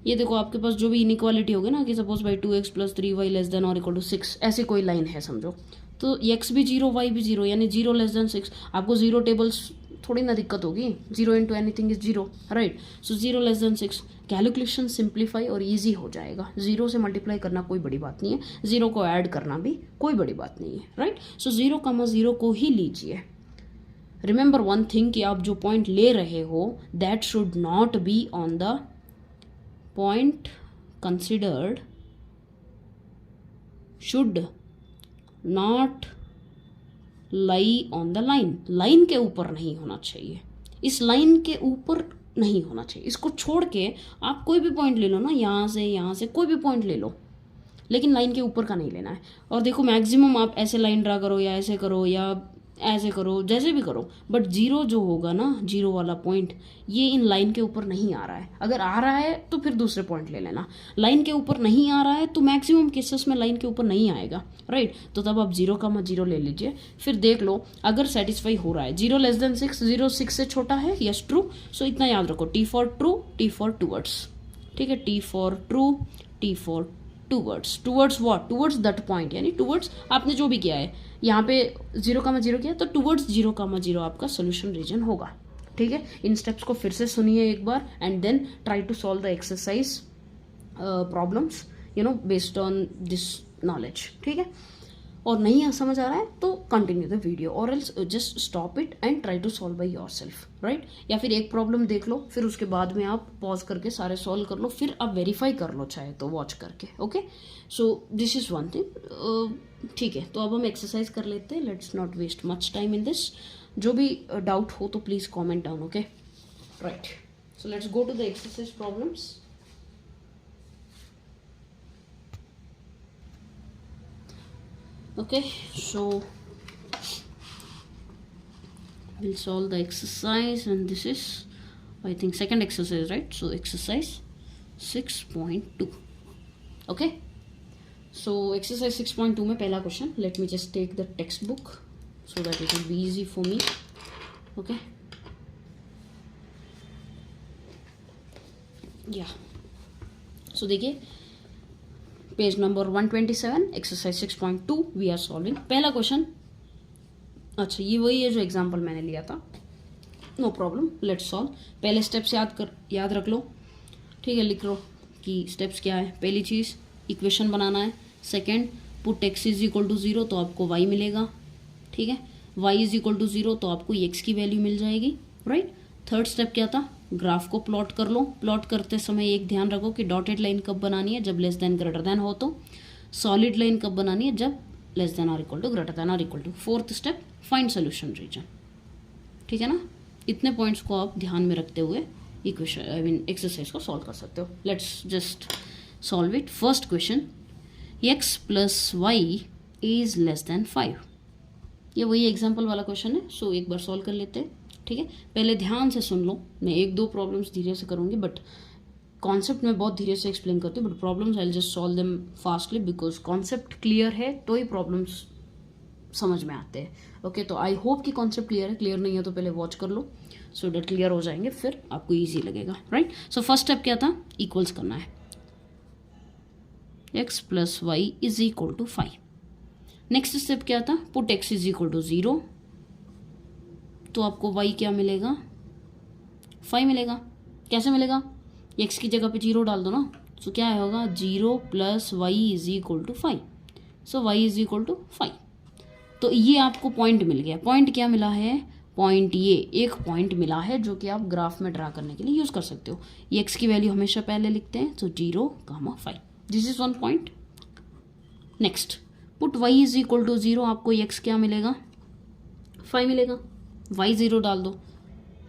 ये देखो आपके पास जो भी इनइक्वालिटी होगी ना, कि suppose by 2x plus 3y less than और इक्वल टू 6, ऐसी कोई लाइन है समझो, तो x भी 0 y भी 0, यानी 0 लेस देन 6. आपको 0 टेबल्स थोड़ी ना दिक्कत होगी, 0 into anything is 0, right. So 0 less then 6, calculation simplify और इजी हो जाएगा. 0 से मल्टीप्लाई करना कोई बड़ी बात नहीं है, 0 को ऐड करना भी कोई बड़ी बात नहीं है, राइट. सो 0,0 को ही लीजिए. रिमेंबर वन थिंग कि आप जो पॉइंट ले रहे हो that should not be on the point considered, should not lie on the line. Line के ऊपर नहीं होना चाहिए, इस लाइन के ऊपर नहीं होना चाहिए. इसको छोड़ के आप कोई भी पॉइंट ले लो ना, यहाँ से कोई भी पॉइंट ले लो, लेकिन लाइन के ऊपर का नहीं लेना है. और देखो मैक्सिमम आप ऐसे लाइन ड्रा करो या ऐसे करो या ऐसे करो, जैसे भी करो, बट जीरो जो होगा ना, जीरो वाला पॉइंट, ये इन लाइन के ऊपर नहीं आ रहा है। अगर आ रहा है तो फिर दूसरे पॉइंट ले लेना। लाइन के ऊपर नहीं आ रहा है तो मैक्सिमम केसेस में लाइन के ऊपर नहीं आएगा, राइट। तो तब आप 0,0 ले लीजिए, फिर देख लो अगर सेटिस्फाई हो रहा है। 0 लेस देन 6, 0 6 से छोटा है, यस ट्रू। सो इतना याद रखो, T for true, T for towards, ठीक है, T for true, T for towards. Towards what? Towards that point, यानी टूवर्ड्स आपने जो भी किया है, यहाँ पे 0,0 किया तो टूवर्ड्स 0,0 आपका सोल्यूशन रीजन होगा, ठीक है। इन स्टेप्स को फिर से सुनिए एक बार and then try to solve the exercise problems, based on this knowledge, ठीक है। और नहीं समझ आ रहा है तो कंटिन्यू द वीडियो, और else just stop it and try to solve by yourself, right. या फिर एक प्रॉब्लम देख लो, फिर उसके बाद में आप पॉज करके सारे सॉल्व कर लो, फिर आप वेरीफाई कर लो चाहे तो वॉच करके, okay. So this is one thing, ठीक है। तो अब हम एक्सरसाइज कर लेते हैं, let's not waste much time in this. जो भी डाउट हो तो please comment down, okay, right. So let's go to the exercise problems. Okay, so we'll solve the exercise, and this is, I think, second exercise, right? So exercise 6.2. okay, so exercise 6.2 में पहला question, let me just take the textbook so that it will be easy for me, okay, yeah। so देखिए page number 127, exercise 6.2 we are solving. पहला क्वेश्चन, अच्छा ये वही है जो एग्जाम्पल मैंने लिया था, नो प्रॉब्लम, लेट्स सॉल्व। पहले स्टेप्स याद रख लो, ठीक है। लिख लो कि स्टेप्स क्या है। पहली चीज़ इक्वेशन बनाना है। Second, put x is equal to 0 तो आपको y मिलेगा, ठीक है। y इज इक्वल टू 0 तो आपको x की वैल्यू मिल जाएगी, राइट। थर्ड स्टेप क्या था? ग्राफ को प्लॉट कर लो। प्लॉट करते समय एक ध्यान रखो कि डॉटेड लाइन कब बनानी है, जब लेस देन ग्रेटर देन हो तो। सॉलिड लाइन कब बनानी है, जब लेस देन और इक्वल टू, ग्रेटर देन और equal to. Fourth step, find solution region, ठीक है ना। इतने पॉइंट्स को आप ध्यान में रखते हुए इक्वेशन एक्सरसाइज को सॉल्व कर सकते हो। Let's just solve it. First question, x plus Y is less than 5। ये वही एग्जाम्पल वाला क्वेश्चन है, सो एक बार सॉल्व कर लेते हैं, ठीक है। पहले ध्यान से सुन लो, मैं एक दो प्रॉब्लम्स धीरे से करूँगी, बट कॉन्सेप्ट में बहुत धीरे से एक्सप्लेन करती हूँ, but problems I will just solve them fastly because concept clear है तो ही प्रॉब्लम्स समझ में आते हैं, ओके। तो आई होप कि कॉन्सेप्ट क्लियर है। क्लियर नहीं है तो पहले वॉच कर लो, सो डेट क्लियर हो जाएंगे, फिर आपको ईजी लगेगा, राइट। सो फर्स्ट स्टेप क्या था? इक्वल्स करना है। x plus Y is equal to 5। Next step क्या था? Put x is equal to 0 तो आपको y क्या मिलेगा? 5 मिलेगा। कैसे मिलेगा? x की जगह पे 0 डाल दो ना, तो क्या होगा? 0 plus Y is equal to 5। So y is equal to 5। तो ये आपको पॉइंट मिल गया। पॉइंट क्या मिला है? पॉइंट ये एक पॉइंट मिला है जो कि आप ग्राफ में ड्रा करने के लिए यूज कर सकते हो। ये x की वैल्यू हमेशा पहले लिखते हैं, तो 0,5। This is one point. Next, put y is equal to 0, आपको x क्या मिलेगा? 5 मिलेगा। y 0 डाल दो,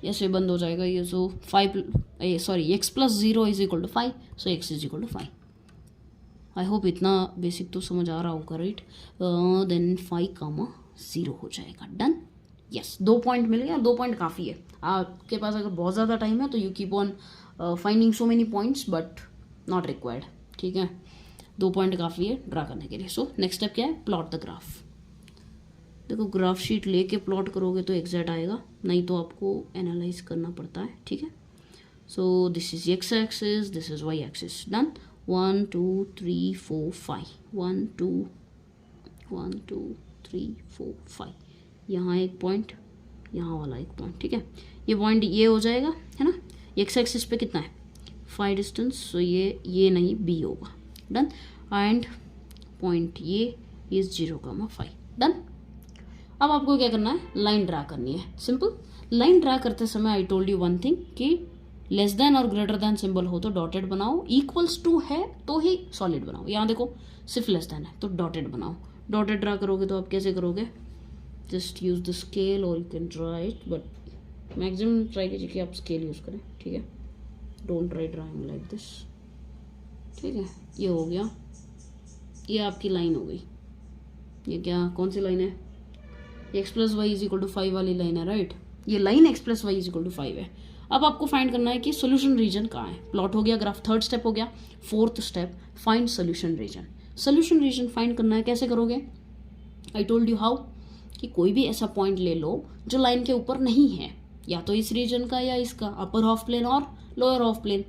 ऐसे बंद हो जाएगा ये। So 5 sorry x plus 0 is equal to 5, so x is equal to 5। I hope इतना बेसिक तो समझ आ रहा होगा, राइट। देन 5,0 हो जाएगा। Done, yes. 2 पॉइंट मिल गया। 2 पॉइंट काफ़ी है। आपके पास अगर बहुत ज़्यादा टाइम है तो you keep on finding so many points, but not required, ठीक है। 2 पॉइंट काफ़ी है ड्रा करने के लिए। सो नेक्स्ट स्टेप क्या है? Plot the graph. देखो ग्राफ शीट लेके प्लॉट करोगे तो एग्जैक्ट आएगा, नहीं तो आपको एनालाइज करना पड़ता है, ठीक है। So this is x axis, this is Y axis. Done. 1 2 3 4 5 1 2 1 2 3 4 5। यहाँ एक पॉइंट, यहाँ वाला एक पॉइंट, ठीक है। ये पॉइंट ये हो जाएगा, है ना। एक्स एक्सिस पे कितना है? 5 डिस्टेंस, सो ये नहीं, बी होगा। डन। एंड पॉइंट ये इज 0,5। डन। अब आपको क्या करना है? लाइन ड्रा करनी है। सिंपल। लाइन ड्रा करते समय आई टोल्ड यू वन थिंग कि लेस देन और ग्रेटर देन सिंबल हो तो डॉटेड बनाओ, इक्वल्स टू है तो ही सॉलिड बनाओ। यहाँ देखो सिर्फ लेस देन है तो डॉटेड बनाओ। डॉटेड ड्रा करोगे तो आप कैसे करोगे? जस्ट यूज द स्केल और you can draw it, but maximum try कीजिए कि आप स्केल यूज करें, ठीक है। Don't try drawing like this, ठीक है। ये हो गया, ये आपकी लाइन हो गई। ये क्या, कौन सी लाइन है? X plus Y is equal to 5 वाली लाइन है, राइट। ये line x plus Y is equal to 5 है। अब आपको फाइंड करना है कि सोल्यूशन रीजन कहाँ है। प्लॉट हो गया ग्राफ, थर्ड स्टेप हो गया। Fourth step, find solution region. Solution region find करना है, कैसे करोगे? आई टोल्ड यू हाउ, कि कोई भी ऐसा पॉइंट ले लो जो लाइन के ऊपर नहीं है, या तो इस रीजन का या इसका, अपर हाफ प्लेन और लोअर हाफ प्लेन।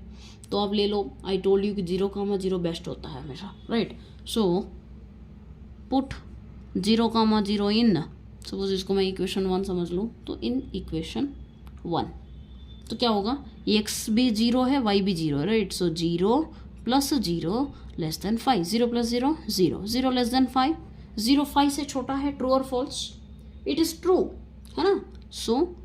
तो आप ले लो, आई टोल्ड यू कि 0,0 बेस्ट होता है हमेशा, राइट। सो पुट 0,0 इन, सपोज इसको मैं इक्वेशन 1 समझ लूँ, तो इन इक्वेशन 1 तो क्या होगा, एक्स भी 0 है, वाई भी 0 है, राइट। सो 0 plus 0 less than 5, 0 plus 0 0, 0 less than 5, 0 5 से छोटा है, ट्रू और फॉल्स? इट इज ट्रू, है ना। सो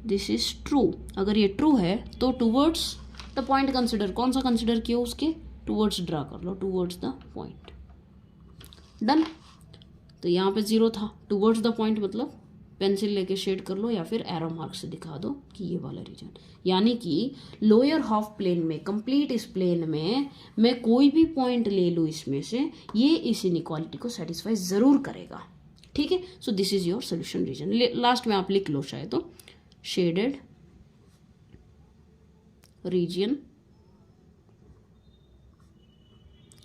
दिस इज ट्रू। अगर ये ट्रू है तो टूवर्ड्स द पॉइंट कंसिडर, कौन सा कंसिडर किया, उसके टूवर्ड्स ड्रा कर लो, टूवर्ड्स द पॉइंट। डन। तो यहाँ पे 0 था, टूवर्ड्स द पॉइंट मतलब पेंसिल लेके शेड कर लो या फिर एरो मार्क से दिखा दो कि ये वाला रीजन, यानी कि लोअर हाफ प्लेन में, कंप्लीट इस प्लेन में मैं कोई भी पॉइंट ले लूँ इसमें से, ये इस इनइक्वालिटी को सेटिस्फाई जरूर करेगा, ठीक है। So this is your solution region. Last में आप लिख लो शायद, तो shaded region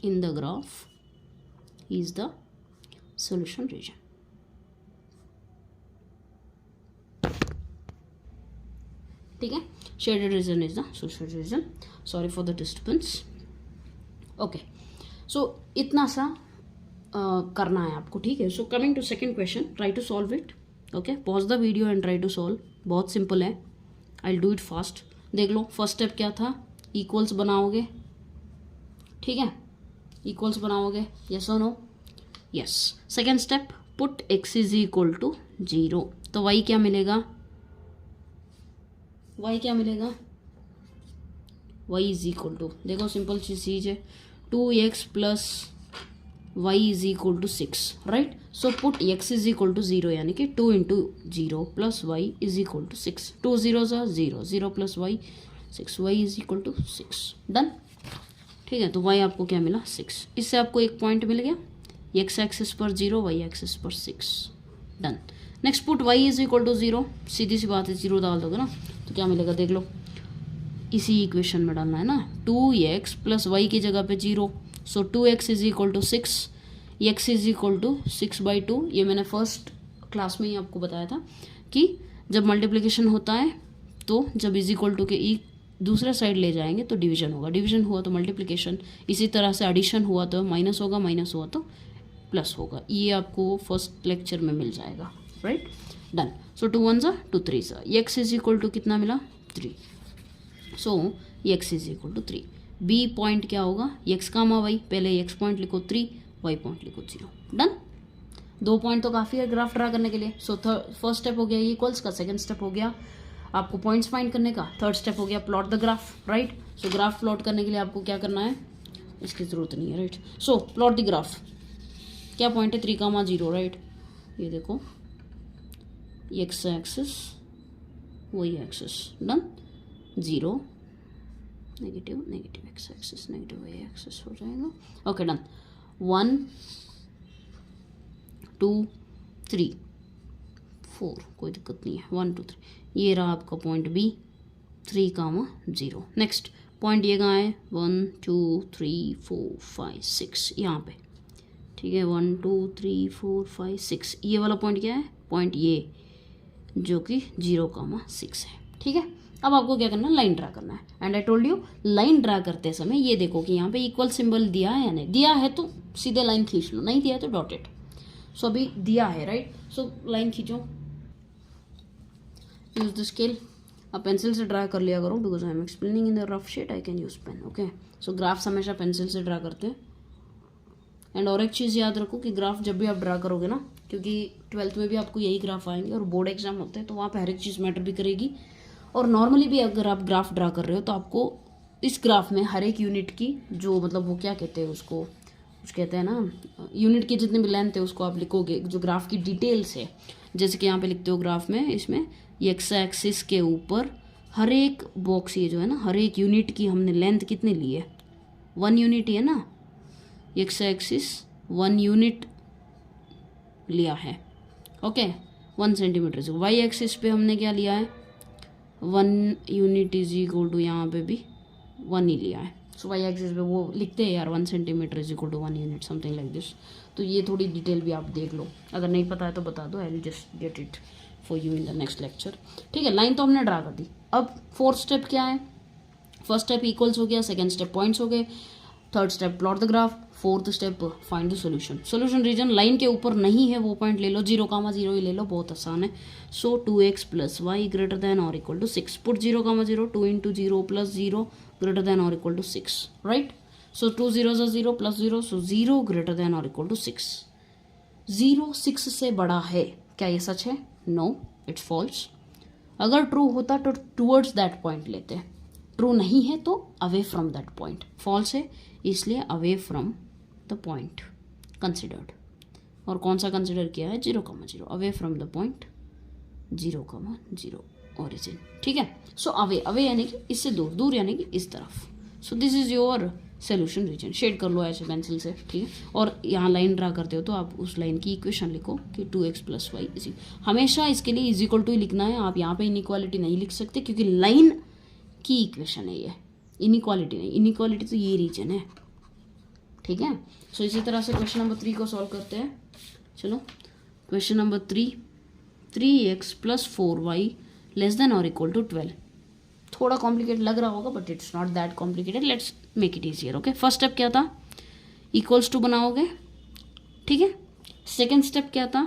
in the graph is the solution region. ठीक है, shaded region is the solution region. Sorry for the disturbance. Okay, so इतना सा करना है आपको, ठीक है। So coming to second question, try to solve it. Okay, pause the video and try to solve. बहुत सिंपल है, I'll do it fast. देख लो, फर्स्ट स्टेप क्या था, इक्वल्स बनाओगे, ठीक है, इक्वल्स बनाओगे, यस और no, yes. Second step, put x is equal to 0, तो वाई क्या मिलेगा, वाई क्या मिलेगा, वाई इज इक्वल टू, देखो सिंपल चीज है, 2x plus Y is equal to 6, right. So put x is equal to 0, यानी कि 2 into 0 plus Y is equal to 6, 2 0 0, 0 plus y 6, y is equal to 6। Done, ठीक है। तो y आपको क्या मिला, 6। इससे आपको एक पॉइंट मिल गया, x एक्सिस पर 0, y एक्सिस पर 6। Done. Next put y is equal to 0, सीधी सी बात है, 0 डाल दोगे ना तो क्या मिलेगा, देख लो, इसी इक्वेशन में डालना है ना, 2x प्लस वाई की जगह पे 0, so 2x is equal to 6, x is equal to 6/2। ये मैंने फर्स्ट क्लास में ही आपको बताया था कि जब मल्टीप्लिकेशन होता है तो जब इज इक्वल टू के दूसरा साइड ले जाएंगे तो डिवीजन होगा, डिवीजन हुआ तो मल्टीप्लिकेशन, इसी तरह से एडिशन हुआ तो माइनस होगा, माइनस हुआ तो प्लस होगा। ये आपको फर्स्ट लेक्चर में मिल जाएगा, right. Done. So 2 1 2 3, X is equal to कितना मिला, 3। So X is equal to 3। B point क्या होगा, एक्स कामा वाई, पहले एक्स पॉइंट लिखो 3, वाई पॉइंट लिखो 0। डन। 2 पॉइंट तो काफ़ी है ग्राफ ड्रा करने के लिए। सो फर्स्ट स्टेप हो गया इक्वल्स का, सेकेंड स्टेप हो गया आपको पॉइंट्स फाइंड करने का, थर्ड स्टेप हो गया plot the graph, right. So graph plot करने के लिए आपको क्या करना है, इसकी ज़रूरत नहीं है, right. So plot the graph, क्या पॉइंट है, 3,0, राइट। ये देखो, x axis, Y axis, done. 0 negative negative x axis, negative y axis हो जाएगा, ओके डन। 1 2 3 4, कोई दिक्कत नहीं है, 1 2 3, ये रहा आपका पॉइंट बी, 3,0। नेक्स्ट पॉइंट ये कहाँ है, 1 2 3 4 5 6, यहाँ पे, ठीक है, 1 2 3 4 5 6, ये वाला पॉइंट क्या है, पॉइंट ये जो कि 0,6 है, ठीक है। अब आपको क्या करना है, लाइन ड्रा करना है। And I told you, line draw करते समय ये देखो कि यहाँ पे इक्वल सिंबल दिया है या नहीं, दिया है तो सीधे लाइन खींच लो, नहीं दिया है तो डॉटेड। सो अभी दिया है, राइट। सो लाइन खींचो, यूज द स्केल। अब पेंसिल से ड्रा कर लिया करो, because I am explaining in the rough shade, I can use pen, okay. So graphs हमेशा पेंसिल से ड्रा करते हैं। एंड और एक चीज़ याद रखो कि ग्राफ जब भी आप ड्रा करोगे ना, क्योंकि 12th में भी आपको यही ग्राफ आएंगे और बोर्ड एग्जाम होते हैं तो वहाँ पे हर एक चीज़ मैटर भी करेगी। और नॉर्मली भी अगर आप ग्राफ ड्रा कर रहे हो तो आपको इस ग्राफ में हर एक यूनिट की जो मतलब वो क्या कहते हैं उसको, कुछ कहते हैं ना, यूनिट की जितनी भी लेंथ है उसको आप लिखोगे, जो ग्राफ की डिटेल्स है। जैसे कि यहाँ पे लिखते हो ग्राफ में, इसमें एक्स एक्सिस के ऊपर हर एक बॉक्स, ये जो है ना, हर एक यूनिट की हमने लेंथ कितनी ली है, 1 यूनिट ही है ना, एक्स एक्सिस 1 यूनिट लिया है, okay. 1 centimetre is Y axis पे हमने क्या लिया है 1 यूनिट इज इक्वल टू यहाँ पे भी 1 ही लिया है। सो वाई एक्सिस पे वो लिखते हैं यार 1 centimetre is equal to 1 unit something like this. तो ये थोड़ी डिटेल भी आप देख लो, अगर नहीं पता है तो बता दो, I will just get it for you in the next lecture. ठीक है, लाइन तो हमने ड्रा कर दी। अब फोर्थ स्टेप क्या है, फर्स्ट स्टेप इक्वल्स हो गया, सेकेंड स्टेप पॉइंट्स हो गए, third step plot the graph, fourth step find the solution. Solution region line के ऊपर नहीं है वो पॉइंट ले लो, 0,0 ही ले लो, बहुत आसान है। So 2x plus Y greater than और equal to 6, put 0,0, 2 into 0 plus 0 greater than और equal to 6, right. So 2 zeros are 0 plus 0, so 0 greater than और इक्वल टू 6। 0 6 से बड़ा है, क्या ये सच है? No, it's false. अगर ट्रू होता तो टूवर्ड्स दैट पॉइंट लेते, ट्रू नहीं है तो away from that point. False है इसलिए away from the point considered. और कौन सा कंसिडर किया है? 0,0, away from the point 0,0 origin. ठीक है, सो अवे, अवे यानी कि इससे दूर, दूर यानी कि इस तरफ। So this is your solution region. Shade कर लो ऐसे पेंसिल से, ठीक है। और यहाँ लाइन ड्रा करते हो तो आप उस लाइन की इक्वेशन लिखो कि 2x प्लस वाई इज, हमेशा इसके लिए इज इक्वल टू ही लिखना है। आप यहाँ पे इनइक्वालिटी नहीं लिख सकते क्योंकि लाइन की इक्वेशन है ये, इनइक्वालिटी नहीं। इनइक्वालिटी तो ये रीजन है, ठीक है। सो इसी तरह से क्वेश्चन नंबर 3 को सॉल्व करते हैं। चलो question number 3, 3x plus 4y less than और इक्वल टू 12। थोड़ा कॉम्प्लिकेट लग रहा होगा but it's not that complicated, let's make it easier. Okay, first step क्या था? इक्वल्स टू बनाओगे, ठीक है। सेकेंड स्टेप क्या था?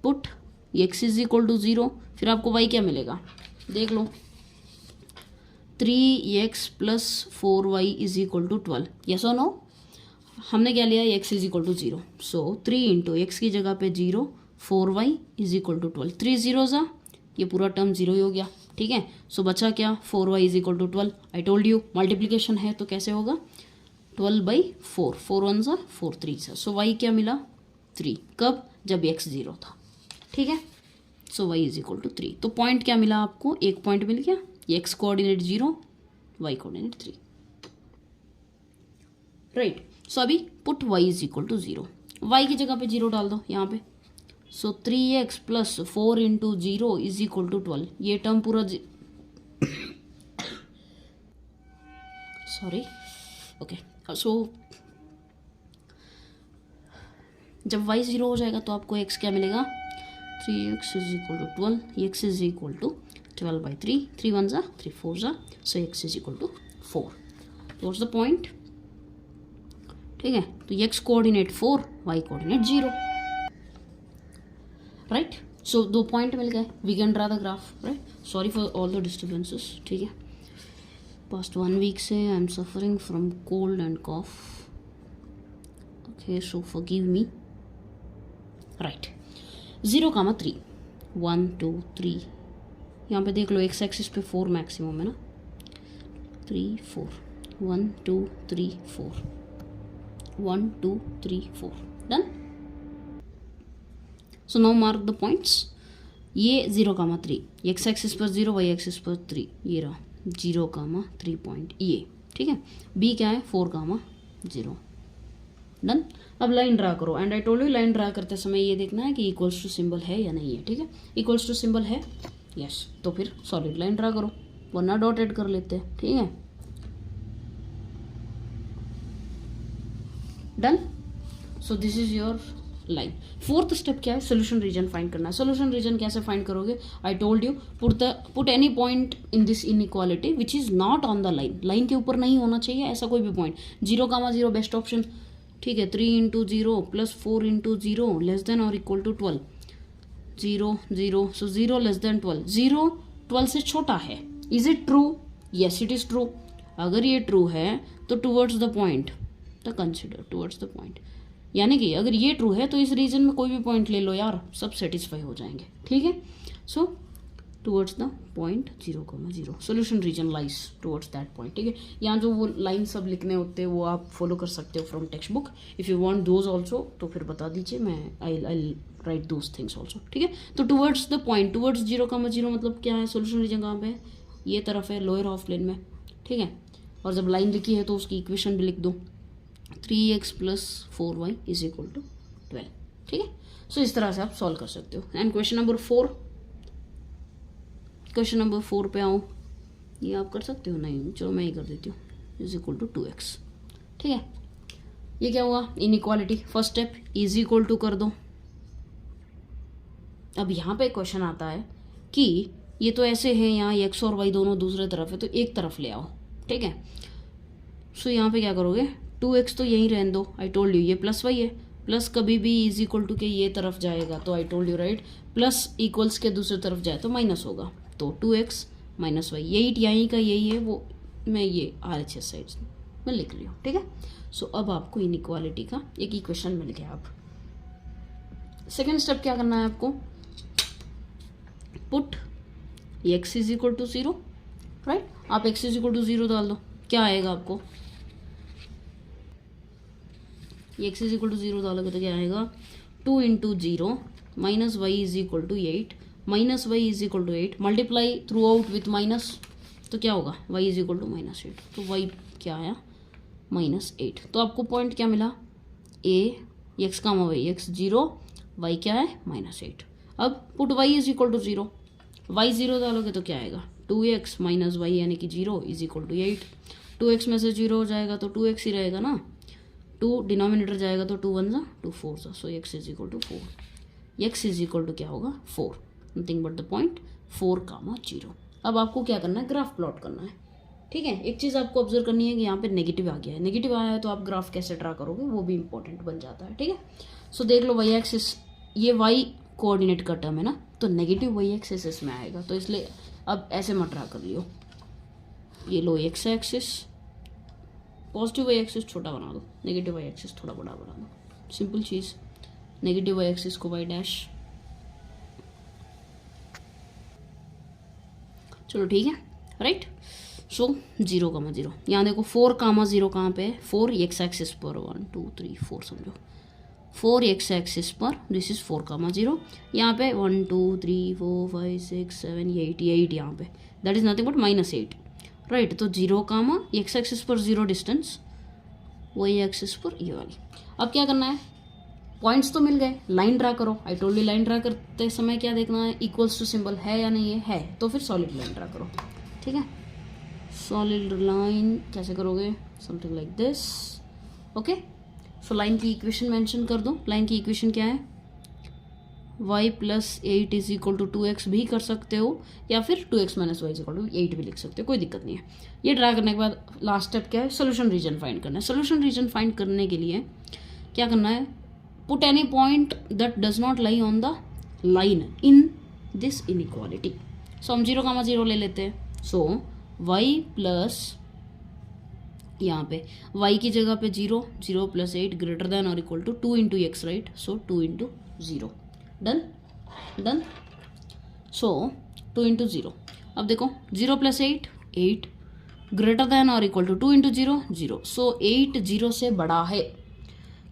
Put x is equal to 0, फिर आपको y क्या मिलेगा देख लो, 3x plus 4y is equal to 12। Yes और नो? हमने क्या लिया? x is equal to 0, so 3 into x की जगह पे 0, 4y is equal to 12। 3 zeros आ, ये पूरा टर्म 0 ही हो गया, ठीक है। सो बचा क्या? 4y is equal to 12। I told you multiplication है तो कैसे होगा? 12/4, 4 1s 4 3s। सो y क्या मिला? 3। कब? जब x 0 था, ठीक है। सो y इज इक्वल टू 3। तो पॉइंट क्या मिला आपको? एक पॉइंट मिल गया, x coordinate 0, y coordinate 3, right. So अभी put y is equal to 0, y की जगह पे 0 डाल दो यहाँ पे। So 3x plus 4 into 0 is equal to 12। ये टर्म पूरा सॉरी, ओके। सो जब y 0 हो जाएगा तो आपको x क्या मिलेगा? 3x is equal to 12, x is equal to 12/3, 3 1s 3 4s, so x is equal to 4। What's the point? ठीक है, तो x coordinate 4, y coordinate 0, right. So 2 point मिल गए, we can draw the graph, right. Sorry for all the disturbances, ठीक है। पास्ट 1 वीक से I am suffering from cold and cough, okay, so forgive me, right. 0,3, 1 2 3, यहाँ पे देख लो एक्स एक्सिस पे 4 मैक्सिमम है ना, 3 4, 1 2 3 4, 1 2 3 4, done. So now mark the points. ये 0,3, एक्स एक्सिस पर 0, वाई एक्सिस पर 3, ये रहा 0,3 पॉइंट ये, ठीक है। बी क्या है? 4,0, डन। अब लाइन ड्रा करो, and I told you line draw करते समय ये देखना है कि इक्वल्स टू सिंबल है या नहीं है, ठीक है। इक्वल्स टू सिंबल है, यस, तो फिर सॉलिड लाइन ड्रा करो, वरना डॉटेड कर लेते हैं, ठीक है, done. So this is your line. Fourth step क्या है? सोल्यूशन रीजन फाइंड करना है। सोल्यूशन रीजन कैसे फाइंड करोगे? आई told you put any point in this inequality which is not on the line, line के ऊपर नहीं होना चाहिए ऐसा कोई भी पॉइंट। 0,0 बेस्ट ऑप्शन, ठीक है। 3 into 0 plus 4 into 0 less than और equal to 12, 0 0, so 0 less than 12, 0 12 से छोटा है। Is it true? Yes it is true. अगर ये ट्रू है तो towards the point the consider, towards the point, यानी कि अगर ये ट्रू है तो इस रीजन में कोई भी पॉइंट ले लो यार, सब सेटिस्फाई हो जाएंगे, ठीक है। So towards the point 0,0, solution region lies towards that point, ठीक है। यहाँ जो वो लाइन सब लिखने होते हैं वो आप फॉलो कर सकते हो from text book. If you want those also तो फिर बता दीजिए, मैं आई राइट दोज थिंग्स ऑल्सो, ठीक है। तो टूवर्ड्स द पॉइंट, टूवर्ड्स 0,0 मतलब क्या है? सोल्यूशन रीजन कहाँ पे है? ये तरफ है, लोअर हाफ प्लेन में, ठीक है। और जब लाइन लिखी है तो उसकी इक्वेशन भी लिख दो, 3x plus 4y is equal to 12, ठीक है। सो इस तरह से आप सॉल्व कर सकते हो। And question number 4, question number 4 पे आओ, ये आप कर सकते हो, नहीं चलो मैं ही कर देती हूँ, इज इक्वल टू 2x। ठीक है, ये क्या हुआ, inequality. First step is equal to कर दो। अब यहाँ पे क्वेश्चन आता है कि ये तो ऐसे है, यहाँ x और y दोनों दूसरे तरफ है, तो एक तरफ ले आओ। ठीक है, सो यहाँ पे क्या करोगे, 2x तो यहीं रहने दो, आई टोल्ड यू ये प्लस y है, प्लस कभी भी इज इक्वल टू के ये तरफ जाएगा तो आई told you right, plus equals के दूसरी तरफ जाए तो माइनस होगा, तो 2x माइनस वाई, यही यहीं का यही है, वो मैं ये RHS साइड में लिख रही हूँ। ठीक है, सो अब आपको इनइक्वालिटी का एक इक्वेशन मिल गया। अब सेकेंड स्टेप क्या करना है आपको, put x is equal to 0, right. आप x इज इक्वल टू 0 डाल दो, क्या आएगा आपको, x इज इक्वल टू 0 डालोगे तो क्या आएगा, 2 into 0 minus y is equal to 8, minus y is equal to 8, multiply through out with minus, तो क्या होगा, y इज इक्वल टू -8, तो y क्या आया, -8। तो आपको पॉइंट क्या मिला, a x का वाई, x 0, y क्या है -8। अब पुट y is equal to 0, y 0 डालोगे तो क्या आएगा, 2x माइनस वाई यानी कि 0 इज इक्वल टू 8। 2x में से 0 हो जाएगा तो 2x ही रहेगा ना, 2 डिनोमिनेटर जाएगा तो 2 1 जा 2 4 जा, so x is equal to 4, x is equal to क्या होगा 4, नथिंग बट द पॉइंट 4, 0। अब आपको क्या करना है, ग्राफ प्लॉट करना है। ठीक है, एक चीज़ आपको ऑब्जर्व करनी है कि यहाँ पे नेगेटिव आ गया है, नेगेटिव आया है तो आप ग्राफ कैसे ड्रा करोगे वो भी इंपॉर्टेंट बन जाता है। ठीक है, सो देख लो y एक्सिस, ये y कोऑर्डिनेट का टर्म है ना, तो नेगेटिव y एक्सिस इसमें आएगा, तो इसलिए अब ऐसे मत ड्रा कर लियो, ये लो x axis, positive y axis छोटा बना दो, नेगेटिव y एक्सिस थोड़ा बड़ा बना दो, सिंपल चीज़, नेगेटिव y एक्सिस को y डैश, चलो ठीक है, राइट। सो 0, 0, यहाँ देखो 4, 0 कहाँ पे है, 4 x एक्सिस पर, 1 2 3 4 समझो, 4 x एक्सिस पर, दिस इज 4, 0, यहाँ पे 1 2 3 4 5 6 7 8 8 यहाँ पे, that is nothing but -8, right. तो 0, x एक्सिस पर 0 डिस्टेंस, y एक्सिस पर ये वाली। अब क्या करना है, पॉइंट्स तो मिल गए, लाइन ड्रा करो। आई टोल्ड यू लाइन ड्रा करते समय क्या देखना है, इक्वल्स टू सिंबल है या नहीं है, तो फिर सॉलिड लाइन ड्रा करो। ठीक है, सॉलिड लाइन कैसे करोगे, something like this. Okay, so line की इक्वेशन मेंशन कर दो। लाइन की इक्वेशन क्या है, y + 8 is equal to 2x भी कर सकते हो, या फिर 2x - y is equal to 8 भी लिख सकते हो, कोई दिक्कत नहीं है। ये ड्रा करने के बाद लास्ट स्टेप क्या है, सोल्यूशन रीजन फाइंड करना है। सोल्यूशन रीजन फाइंड करने के लिए क्या करना है, put any point that does not lie on the line in this inequality. So हम 0, 0 ले लेते हैं। सो y प्लस, यहाँ पे y की जगह पे 0, 0 + 8 ग्रेटर देन और equal to 2 into x, right. So 2 into 0, done done. So 2 into 0, अब देखो 0 + 8 8 ग्रेटर देन और इक्वल टू 2 इंटू 0 0। सो 8 0 से बड़ा है,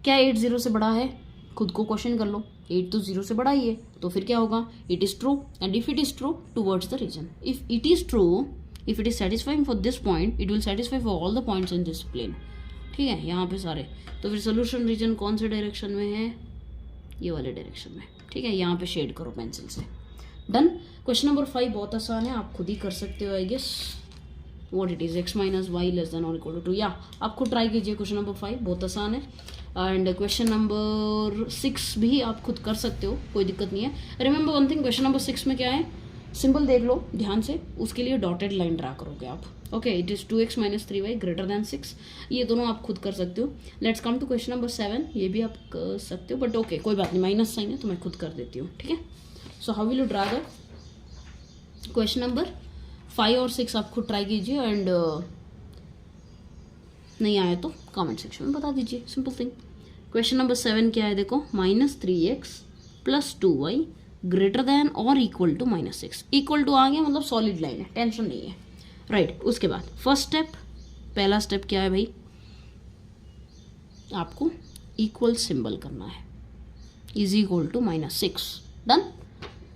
क्या 8 0 से बड़ा है, खुद को क्वेश्चन कर लो, 8 तो 0 से बड़ा ही है, तो फिर क्या होगा, it is true, and if it is true towards the region, if it is true, if it is satisfying for this point, it will satisfy for all the points in this plane. ठीक है, यहाँ पे सारे, तो फिर सोल्यूशन रीजन कौन से डायरेक्शन में है, ये वाले डायरेक्शन में। ठीक है, यहाँ पे शेड करो पेंसिल से, डन। क्वेश्चन नंबर 5 बहुत आसान है, आप खुद ही कर सकते हो, I guess what it is, x - y less than और इक्वल टू 2, या आप खुद ट्राई कीजिए। क्वेश्चन नंबर 5 बहुत आसान है, एंड क्वेश्चन नंबर 6 भी आप खुद कर सकते हो, कोई दिक्कत नहीं है। Remember one thing, question number 6 में क्या है, सिंबल देख लो ध्यान से, उसके लिए डॉटेड लाइन ड्रा करोगे आप। Okay, it is 2x - 3y greater than 6, ये दोनों आप खुद कर सकते हो। Let's come to question number 7, ये भी आप कर सकते हो, बट ओके कोई बात नहीं, माइनस साइन है तो मैं खुद कर देती हूँ। ठीक है, so how will you draw the question number 5 और 6 आप खुद ट्राई कीजिए, एंड नहीं आया तो कमेंट सेक्शन में बता दीजिए, सिंपल थिंग। क्वेश्चन नंबर 7 क्या है, देखो -3x + 2y ग्रेटर देन और इक्वल टू -6, इक्वल टू आ गया मतलब सॉलिड लाइन है, टेंशन नहीं है, राइट। उसके बाद फर्स्ट स्टेप, पहला स्टेप क्या है भाई, आपको इक्वल सिंबल करना है, इज इक्वल टू -6, डन।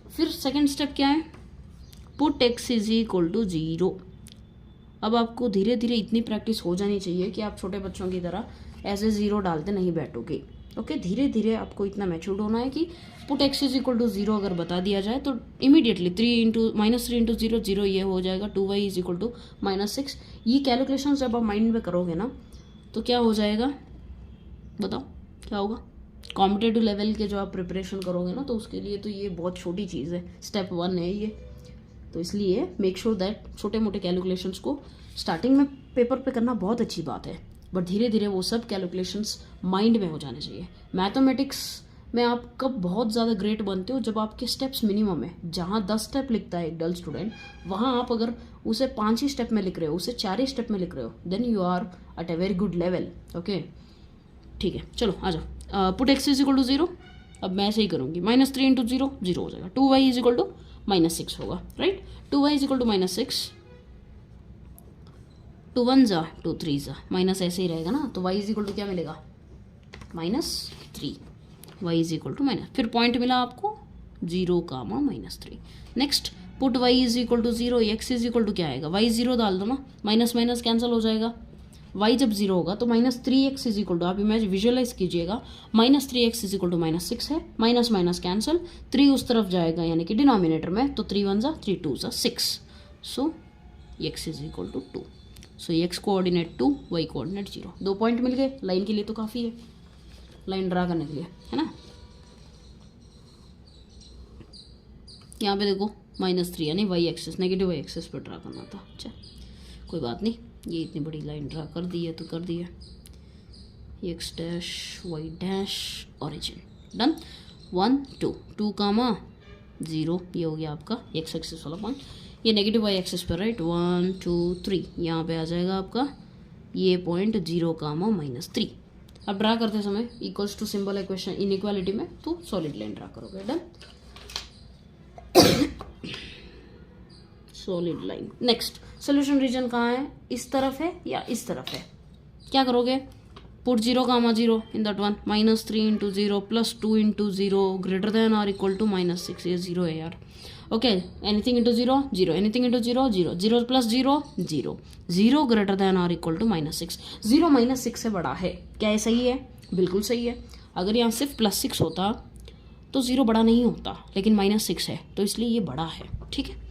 फिर सेकेंड स्टेप क्या है, put x is equal to 0। अब आपको धीरे धीरे इतनी प्रैक्टिस हो जानी चाहिए कि आप छोटे बच्चों की तरह ऐसे 0 डालते नहीं बैठोगे। ओके, धीरे धीरे आपको इतना मैच्योर्ड होना है कि put x is equal to 0 अगर बता दिया जाए तो इमीडिएटली -3 इंटू 0 0 ये हो जाएगा, 2y इज इक्वल टू -6। ये कैलकुलेशन जब आप माइंड में करोगे ना तो क्या हो जाएगा, बताओ क्या होगा। कॉम्पिटेटिव लेवल के जो आप प्रिपरेशन करोगे ना तो उसके लिए तो ये बहुत छोटी चीज़ है, स्टेप 1 है ये। तो इसलिए मेक श्योर दैट छोटे मोटे कैलकुलेशंस को स्टार्टिंग में पेपर पे करना बहुत अच्छी बात है, बट धीरे धीरे वो सब कैलकुलेशंस माइंड में हो जाने चाहिए। मैथमेटिक्स में आप कब बहुत ज़्यादा ग्रेट बनते हो, जब आपके स्टेप्स मिनिमम है। जहाँ 10 स्टेप लिखता है एक डल स्टूडेंट, वहाँ आप अगर उसे 5 ही स्टेप में लिख रहे हो, उसे 4 ही स्टेप में लिख रहे हो, then you are at a very good level. Okay ठीक है, चलो आ जाओ। Put x is equal to 0, अब मैं ऐसे ही करूँगी, -3 इंटू 0 0 हो जाएगा, 2y इज इक्वल टू -6 होगा, right. 2y is equal to -6, 2 1 जा 2 3 जा, माइनस ऐसे ही रहेगा ना, तो y इज इक्वल टू क्या मिलेगा, -3, y is equal to minus, फिर पॉइंट मिला आपको 0, -3। Next put y is equal to 0, x is equal to क्या आएगा, y 0 डाल दो ना, माइनस माइनस कैंसिल हो जाएगा, y जब 0 होगा तो -3x इज इक्वल टू, आप इमेजिन विजुअलाइज कीजिएगा, -3x इज इक्वल टू -6 है, माइनस माइनस कैंसिल, 3 उस तरफ जाएगा यानी कि डिनोमिनेटर में, तो 3 1 जा 3 2 जा 6, so x is equal to 2। So x coordinate 2, y coordinate 0, 2 point मिल गए। लाइन के लिए तो काफ़ी है, लाइन ड्रा करने के लिए, है ना। यहाँ पे देखो -3 यानी y axis, negative y axis पर ड्रा करना था। अच्छा कोई बात नहीं, ये इतनी बड़ी लाइन ड्रा कर दी है तो कर दी है। x dash y dash origin, done. 1 2 2 0, ये हो गया आपका x एक्सिस वाला पॉइंट, ये नेगेटिव y एक्सिस पर, राइट। 1 2 3 यहाँ पे आ जाएगा आपका ये पॉइंट 0, -3। अब ड्रा करते समय equals to symbol equation inequality में तो सॉलिड लाइन ड्रा करोगे, done. Solid line. Next solution region कहाँ है, इस तरफ है या इस तरफ है, क्या करोगे, put 0, 0 in that one, -3 into 0 plus 2 into 0 greater than और इक्वल टू -6, ये 0 है यार। Okay, anything into 0 0, anything into 0 0, 0 plus 0 0, 0 greater than और इक्वल टू -6, 0 -6 से बड़ा है, क्या ये सही है, बिल्कुल सही है। अगर यहाँ सिर्फ +6 होता तो 0 बड़ा नहीं होता, लेकिन -6 है तो इसलिए ये बड़ा है, ठीक है।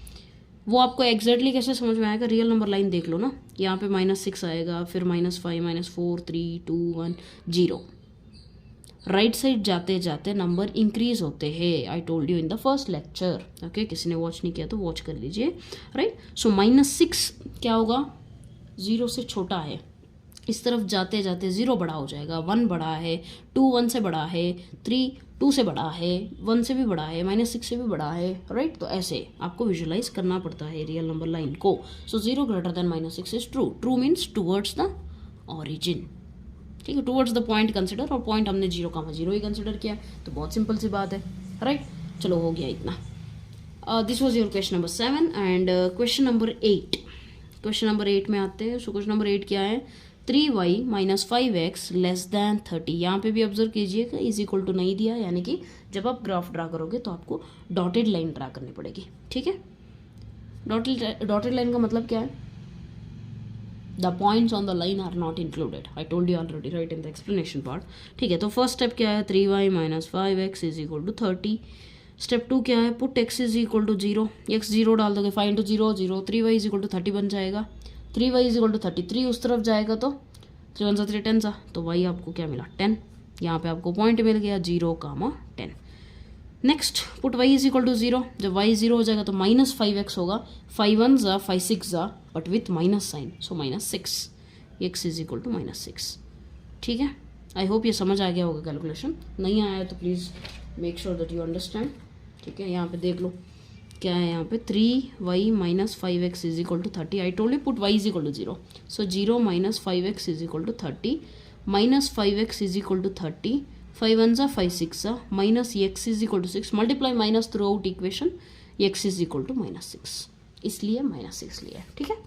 वो आपको एग्जैक्टली कैसे समझ में आएगा, रियल नंबर लाइन देख लो ना, यहाँ पे -6 आएगा, फिर -5 -4 3 2 1 0, राइट साइड जाते जाते नंबर इंक्रीज होते हैं। आई told you in the first lecture, okay. किसी ने वॉच नहीं किया तो वॉच कर लीजिए, राइट। सो -6 क्या होगा, 0 से छोटा है, इस तरफ जाते जाते 0 बड़ा हो जाएगा, 1 बड़ा है, 2 1 से बड़ा है, 3 2 से बड़ा है, 1 से भी बड़ा है, -6 से भी बड़ा है, राइट। तो ऐसे आपको विजुलाइज करना पड़ता है रियल नंबर लाइन को। सो 0 greater than -6 is true, true means towards the origin, ठीक है, टूवर्ड्स द पॉइंट कंसिडर, और पॉइंट हमने 0, 0 ही कंसिडर किया, तो बहुत सिंपल सी बात है, राइट। चलो हो गया इतना। This was your question number 7 and question number 8। Question number 8 में आते हैं। सो क्वेश्चन नंबर 8 क्या है, 3y - 5x लेस दैन 30। यहाँ पे भी ऑब्जर्व कीजिएगा इज इक्वल टू नहीं दिया, यानी कि जब आप ग्राफ ड्रा करोगे तो आपको डॉटेड लाइन ड्रा करनी पड़ेगी, ठीक है। डॉटेड लाइन का मतलब क्या है, the points on the line are not included, I told you already, right, in the explanation part, ठीक है। तो फर्स्ट स्टेप क्या है, 3y - 5x is equal to 30। Step 2 क्या है, put x is equal to 0, x 0 डाल दोगे, 5 into 0 0, 3y is equal to 30 बन जाएगा, 3y इज इक्वल टू 33 उस तरफ जाएगा तो 3 1 3 10 सा, तो y आपको क्या मिला 10, यहाँ पे आपको पॉइंट मिल गया 0, 10। Next put y is equal to 0, जब y 0 हो जाएगा तो -5x होगा, 5 1 जा 5 6 जा but with minus sign, so -6, x is equal to -6, ठीक है। आई होप ये समझ आ गया होगा कैलकुलेशन, नहीं आया तो please make sure that you understand, ठीक है। यहाँ पे देख लो क्या है, यहाँ पे 3y - 5x is equal to 30, I told you put y is equal to 0, so 0 - 5x is equal to 30, -5x is equal to 30, 5 1 जा 5 6 जा, minus x is equal to 6, multiply minus through out equation, x is equal to -6, इसलिए -6 लिया है, ठीक है।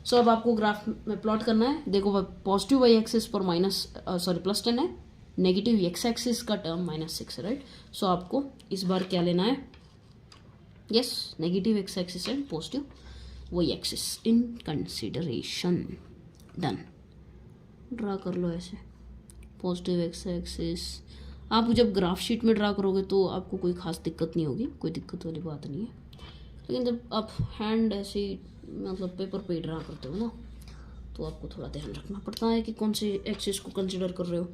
सो अब आपको ग्राफ में प्लॉट करना है, देखो पॉजिटिव y एक्सिस पर +10 है, नेगेटिव x एक्सिस का टर्म -6 है, राइट। सो आपको इस बार क्या लेना है, yes, negative x axis and positive y axis in consideration, done. Draw कर लो ऐसे, पॉजिटिव एक्स एक्सिस। आप जब ग्राफ शीट में ड्रा करोगे तो आपको कोई खास दिक्कत नहीं होगी, कोई दिक्कत वाली बात नहीं है। लेकिन जब आप हैंड ऐसे मतलब पेपर पे ड्रा करते हो ना, तो आपको थोड़ा ध्यान रखना पड़ता है कि कौन से एक्सिस को कंसिडर कर रहे हो।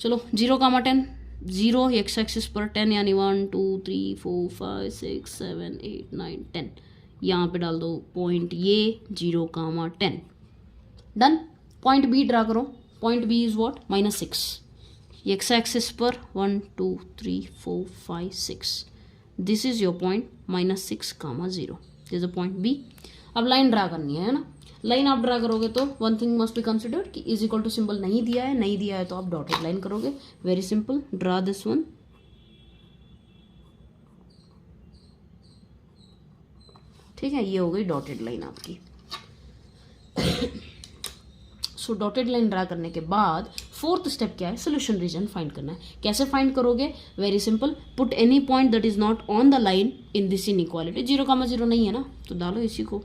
चलो 0, 10, 0 एक्स एक्सिस पर 10 यानी 1 2 3 4 5 6 7 8 9 10। यहाँ पे डाल दो पॉइंट ये 0, 10। डन। पॉइंट बी ड्रा करो। Point B is what? -6। X axis पर 1 2 3 4 5 6। This is your point -6, 0। This is point B. अब लाइन ड्रा करनी है ना। लाइन आप ड्रा करोगे तो one thing must be consider कि इज इक्वल टू सिंबल नहीं दिया है, नहीं दिया है तो आप डॉटेड लाइन करोगे। Very simple, draw this one. ठीक है, ये हो गई डॉटेड लाइन आपकी। सो डॉटेड लाइन ड्रा करने के बाद फोर्थ स्टेप क्या है? सोल्यूशन रीजन फाइंड करना है। कैसे फाइंड करोगे? Very simple, put any point that is not on the line in this inequality. 0, 0 नहीं है ना, तो डालो इसी को।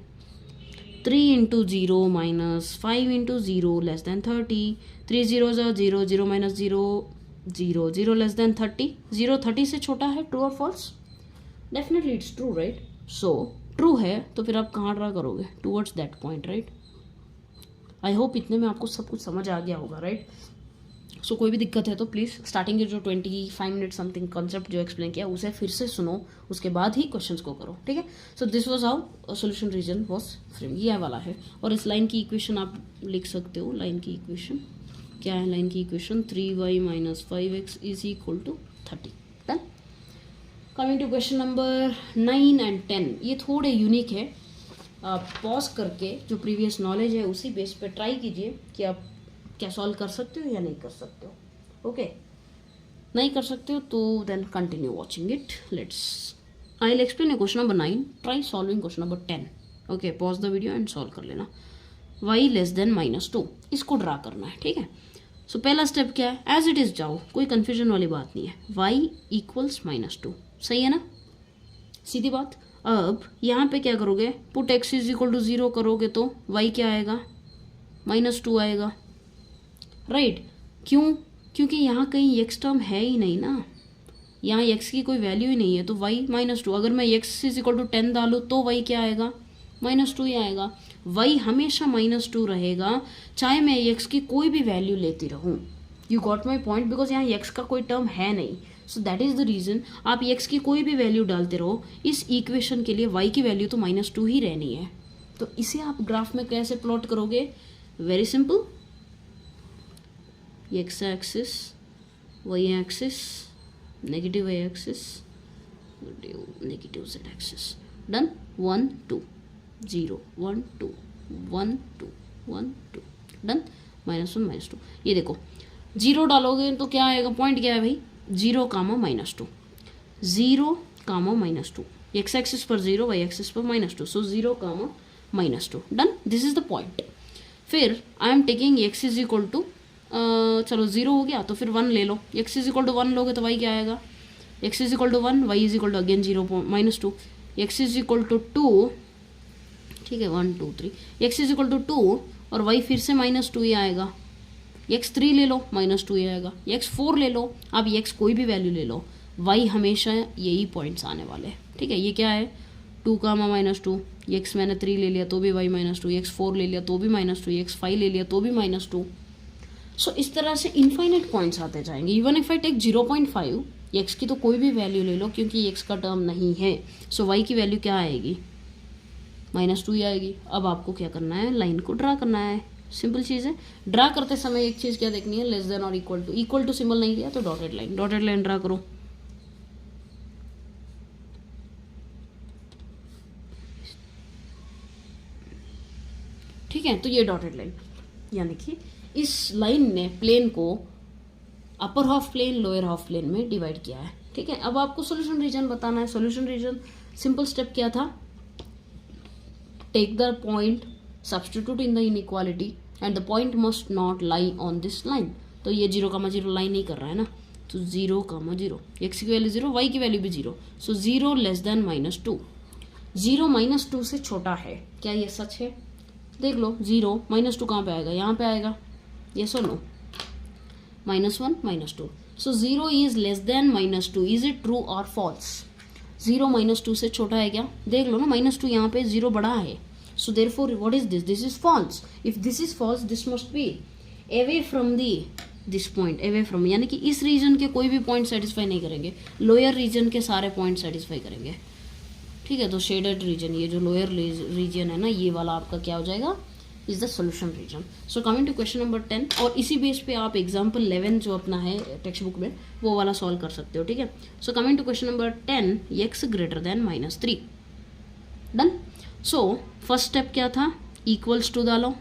3 × 0 - 5 × 0 लेस देन 30। 3 0 0, 0 - 0 0, 0 less then 30। 0 30 से छोटा है, ट्रू और false? Definitely it's true, right? So true है तो फिर आप कहाँ ड्रा करोगे? Towards that point, right? I hope इतने में आपको सब कुछ समझ आ गया होगा, राइट? सो कोई भी दिक्कत है तो प्लीज़ स्टार्टिंग के जो 25 मिनट समथिंग कॉन्सेप्ट जो एक्सप्लेन किया उसे फिर से सुनो, उसके बाद ही क्वेश्चंस को करो, ठीक है? So this was how solution region was frame, ये वाला है। और इस लाइन की इक्वेशन आप लिख सकते हो। लाइन की इक्वेशन क्या है? लाइन की equation 3y - 5x = 30। Done. Coming to question number 9 and 10, ये थोड़े यूनिक है। आप पॉज करके जो प्रीवियस नॉलेज है उसी बेस पे ट्राई कीजिए कि आप क्या सॉल्व कर सकते हो या नहीं कर सकते हो। ओके, नहीं कर सकते हो तो then continue watching it. Let's I will explain question number 9, try solving question number 10। Okay, pause the video and solve कर लेना। y < -2 इसको ड्रा करना है, ठीक है? सो पहला स्टेप क्या है? एज इट इज जाओ, कोई कंफ्यूजन वाली बात नहीं है। y = -2, सही है ना? सीधी बात। अब यहाँ पे क्या करोगे? पुट x = 0 करोगे तो y क्या आएगा? -2 आएगा, राइट? क्यों? क्योंकि यहाँ कहीं x टर्म है ही नहीं ना, यहाँ x की कोई वैल्यू ही नहीं है, तो y -2। अगर मैं x = 10 डालूँ तो y क्या आएगा? -2 ही आएगा। y हमेशा -2 रहेगा चाहे मैं x की कोई भी वैल्यू लेती रहूँ। You got my point? Because यहाँ x का कोई टर्म है नहीं। So that is the reason आप x की कोई भी वैल्यू डालते रहो, इस इक्वेशन के लिए y की वैल्यू तो -2 ही रहनी है। तो इसे आप ग्राफ में कैसे प्लॉट करोगे? Very simple, x axis, y axis, negative y axis, negative z axis. Done. 1 2 0 1 2 1 2 1 2। Done. -1 -2। ये देखो 0 डालोगे तो क्या आएगा? पॉइंट क्या है भाई? 0, -2। 0, -2। x एक्सिस पर 0, y एक्सिस पर -2। So 0, -2। Done. This is the point. फिर आई एम टेकिंग x = चलो 0 हो गया तो फिर 1 ले लो। x = 1 लोगे तो y क्या आएगा? x = 1, y = again 0 -2। x = 2, ठीक है, 1 2 3। x = 2 और y फिर से -2 ही आएगा। x3 ले लो, -2 ही आएगा। x4 ले लो, आप x कोई भी वैल्यू ले लो, y हमेशा यही पॉइंट्स आने वाले हैं, ठीक है? ये क्या है? 2, -2। x मैंने 3 ले लिया तो भी y -2, x4 ले लिया तो भी -2, x5 ले लिया तो भी -2। सो इस तरह से इनफाइनाइट पॉइंट्स आते जाएंगे। Even if I take 0.5, x की तो कोई भी वैल्यू ले लो क्योंकि x का टर्म नहीं है। सो y की वैल्यू क्या आएगी? -2 ही आएगी। अब आपको क्या करना है? लाइन को ड्रा करना है। सिंपल चीज़ है। ड्रा करते समय एक चीज़ क्या देखनी है? लेस देन और इक्वल टू सिंबल नहीं दिया तो डॉटेड लाइन ड्रा करो। ठीक है, तो ये डॉटेड लाइन, यानी कि इस लाइन ने प्लेन को upper half plane, lower half plane में डिवाइड किया है, ठीक है? अब आपको सॉल्यूशन रीजन बताना है। सॉल्यूशन रीजन सिंपल स्टेप क्या था? Take the point, substitute in the inequality and the point must not lie on this line. तो ये 0, 0 लाइन नहीं कर रहा है ना, तो 0, 0। x की वैल्यू 0, y की वैल्यू भी 0। So 0 less than -2। 0 -2 से छोटा है, क्या ये सच है? देख लो, 0 -2 कहाँ पे आएगा? यहाँ पे आएगा। यस और no? -1 -2. So 0 is less than -2. Is it true और फॉल्स? 0 -2 से छोटा है क्या? देख लो ना, -2 यहाँ पे 0 बड़ा है. So therefore what is this? This is false. If this is false this must be away from the this point, away from, यानी कि इस रीजन के कोई भी पॉइंट सेटिस्फाई नहीं करेंगे, लोअर रीजन के सारे पॉइंट सेटिस्फाई करेंगे. ठीक है, तो शेडेड रीजन, ये जो लोअर रीजन है ना, ये वाला आपका क्या हो जाएगा? Is the solution region. So coming to question number 10, और इसी बेस पे आप एग्जाम्पल 11 जो अपना है टेक्स्ट बुक में वो वाला सॉल्व कर सकते हो. ठीक है, so coming to question number 10, x greater than -3. Done. So first step क्या था? इक्वल्स टू डालो.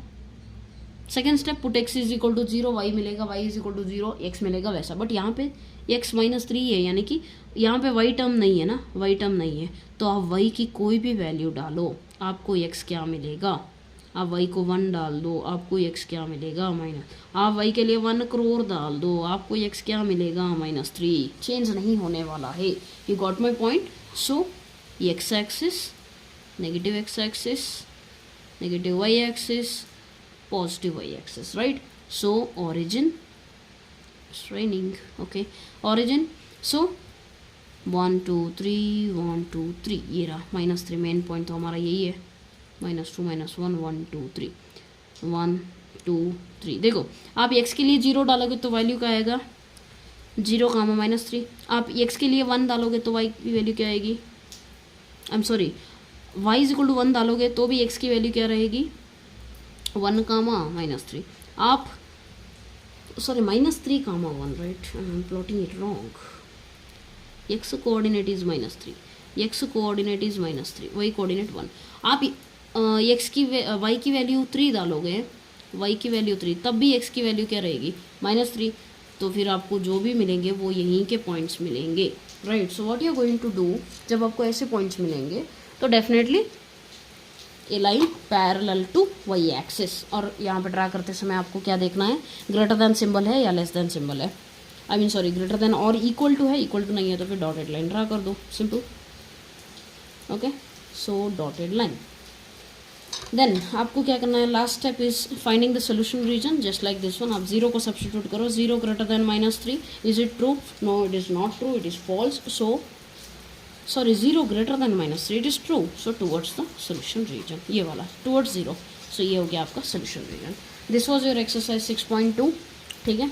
Second step put x is equal to 0, y मिलेगा, y is equal to 0, x मिलेगा वैसा. बट यहाँ पे x -3 है, यानी कि यहाँ पे y टर्म नहीं है ना, y टर्म नहीं है, तो आप y की कोई भी वैल्यू डालो, आपको x क्या मिलेगा? आप y को 1 डाल दो, आपको x क्या मिलेगा? माइनस. आप y के लिए 1 करोड़ डाल दो, आपको x क्या मिलेगा? -3. चेंज नहीं होने वाला है. You got my point? So x axis, negative x axis, negative y axis, positive y axis, right? So origin, it's raining, okay, origin. So 1 2 3 1 2 3, ये रहा -3. मेन पॉइंट तो हमारा यही है, -2 -1 1 2 3 1 2 3. देखो, आप x के लिए 0 डालोगे तो वैल्यू क्या आएगा? 0, -3. आप x के लिए 1 डालोगे तो y की वैल्यू क्या आएगी? I am sorry, y is equal to 1 डालोगे तो भी x की वैल्यू क्या रहेगी? 1, -3. आप sorry -3, 1, right? I am plotting it wrong. x coordinate is -3, x coordinate is -3, y coordinate 1. आप x की y की वैल्यू 3 डालोगे, y की वैल्यू 3, तब भी x की वैल्यू क्या रहेगी? -3. तो फिर आपको जो भी मिलेंगे वो यहीं के पॉइंट्स मिलेंगे, right? So what you are going to do, जब आपको ऐसे पॉइंट्स मिलेंगे तो definitely a line parallel to y axis. और यहाँ पे ड्रा करते समय आपको क्या देखना है? ग्रेटर देन सिंबल है या लेस देन सिंबल है? I mean sorry, greater than और इक्वल टू है. इक्वल टू नहीं है तो फिर डॉटेड लाइन ड्रा कर दो, simple. Okay, so dotted line. Then आपको क्या करना है? Last step is finding the solution region, just like this one. आप 0 को सब्सटीट्यूट करो. 0 greater than -3. Is it true? No, it is not true, it is false. So sorry, 0 greater than -3, it is true. So towards the solution region, ये वाला towards 0. So ये हो गया आपका solution region. This was your exercise 6.2. ठीक है,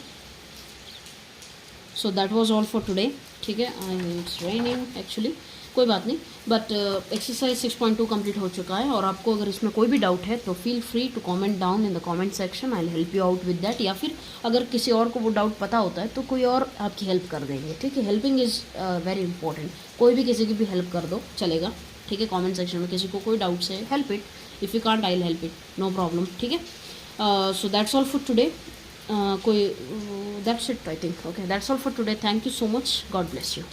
so that was all for today. ठीक है, it's raining actually, कोई बात नहीं, बट एक्सरसाइज 6.2 कंप्लीट हो चुका है. और आपको अगर इसमें कोई भी डाउट है तो feel free to comment down in the comment section. I will help you out with that. या फिर अगर किसी और को वो डाउट पता होता है तो कोई और आपकी हेल्प कर देंगे. ठीक है, हेल्पिंग इज़ वेरी इंपॉर्टेंट. कोई भी किसी की भी हेल्प कर दो, चलेगा. ठीक है, कमेंट सेक्शन में किसी को कोई डाउट है, help it. If you can't, I will help it, no problem. ठीक है, so that's all for today. कोई that's it I think. Okay, that's all for today. Thank you so much. God bless you.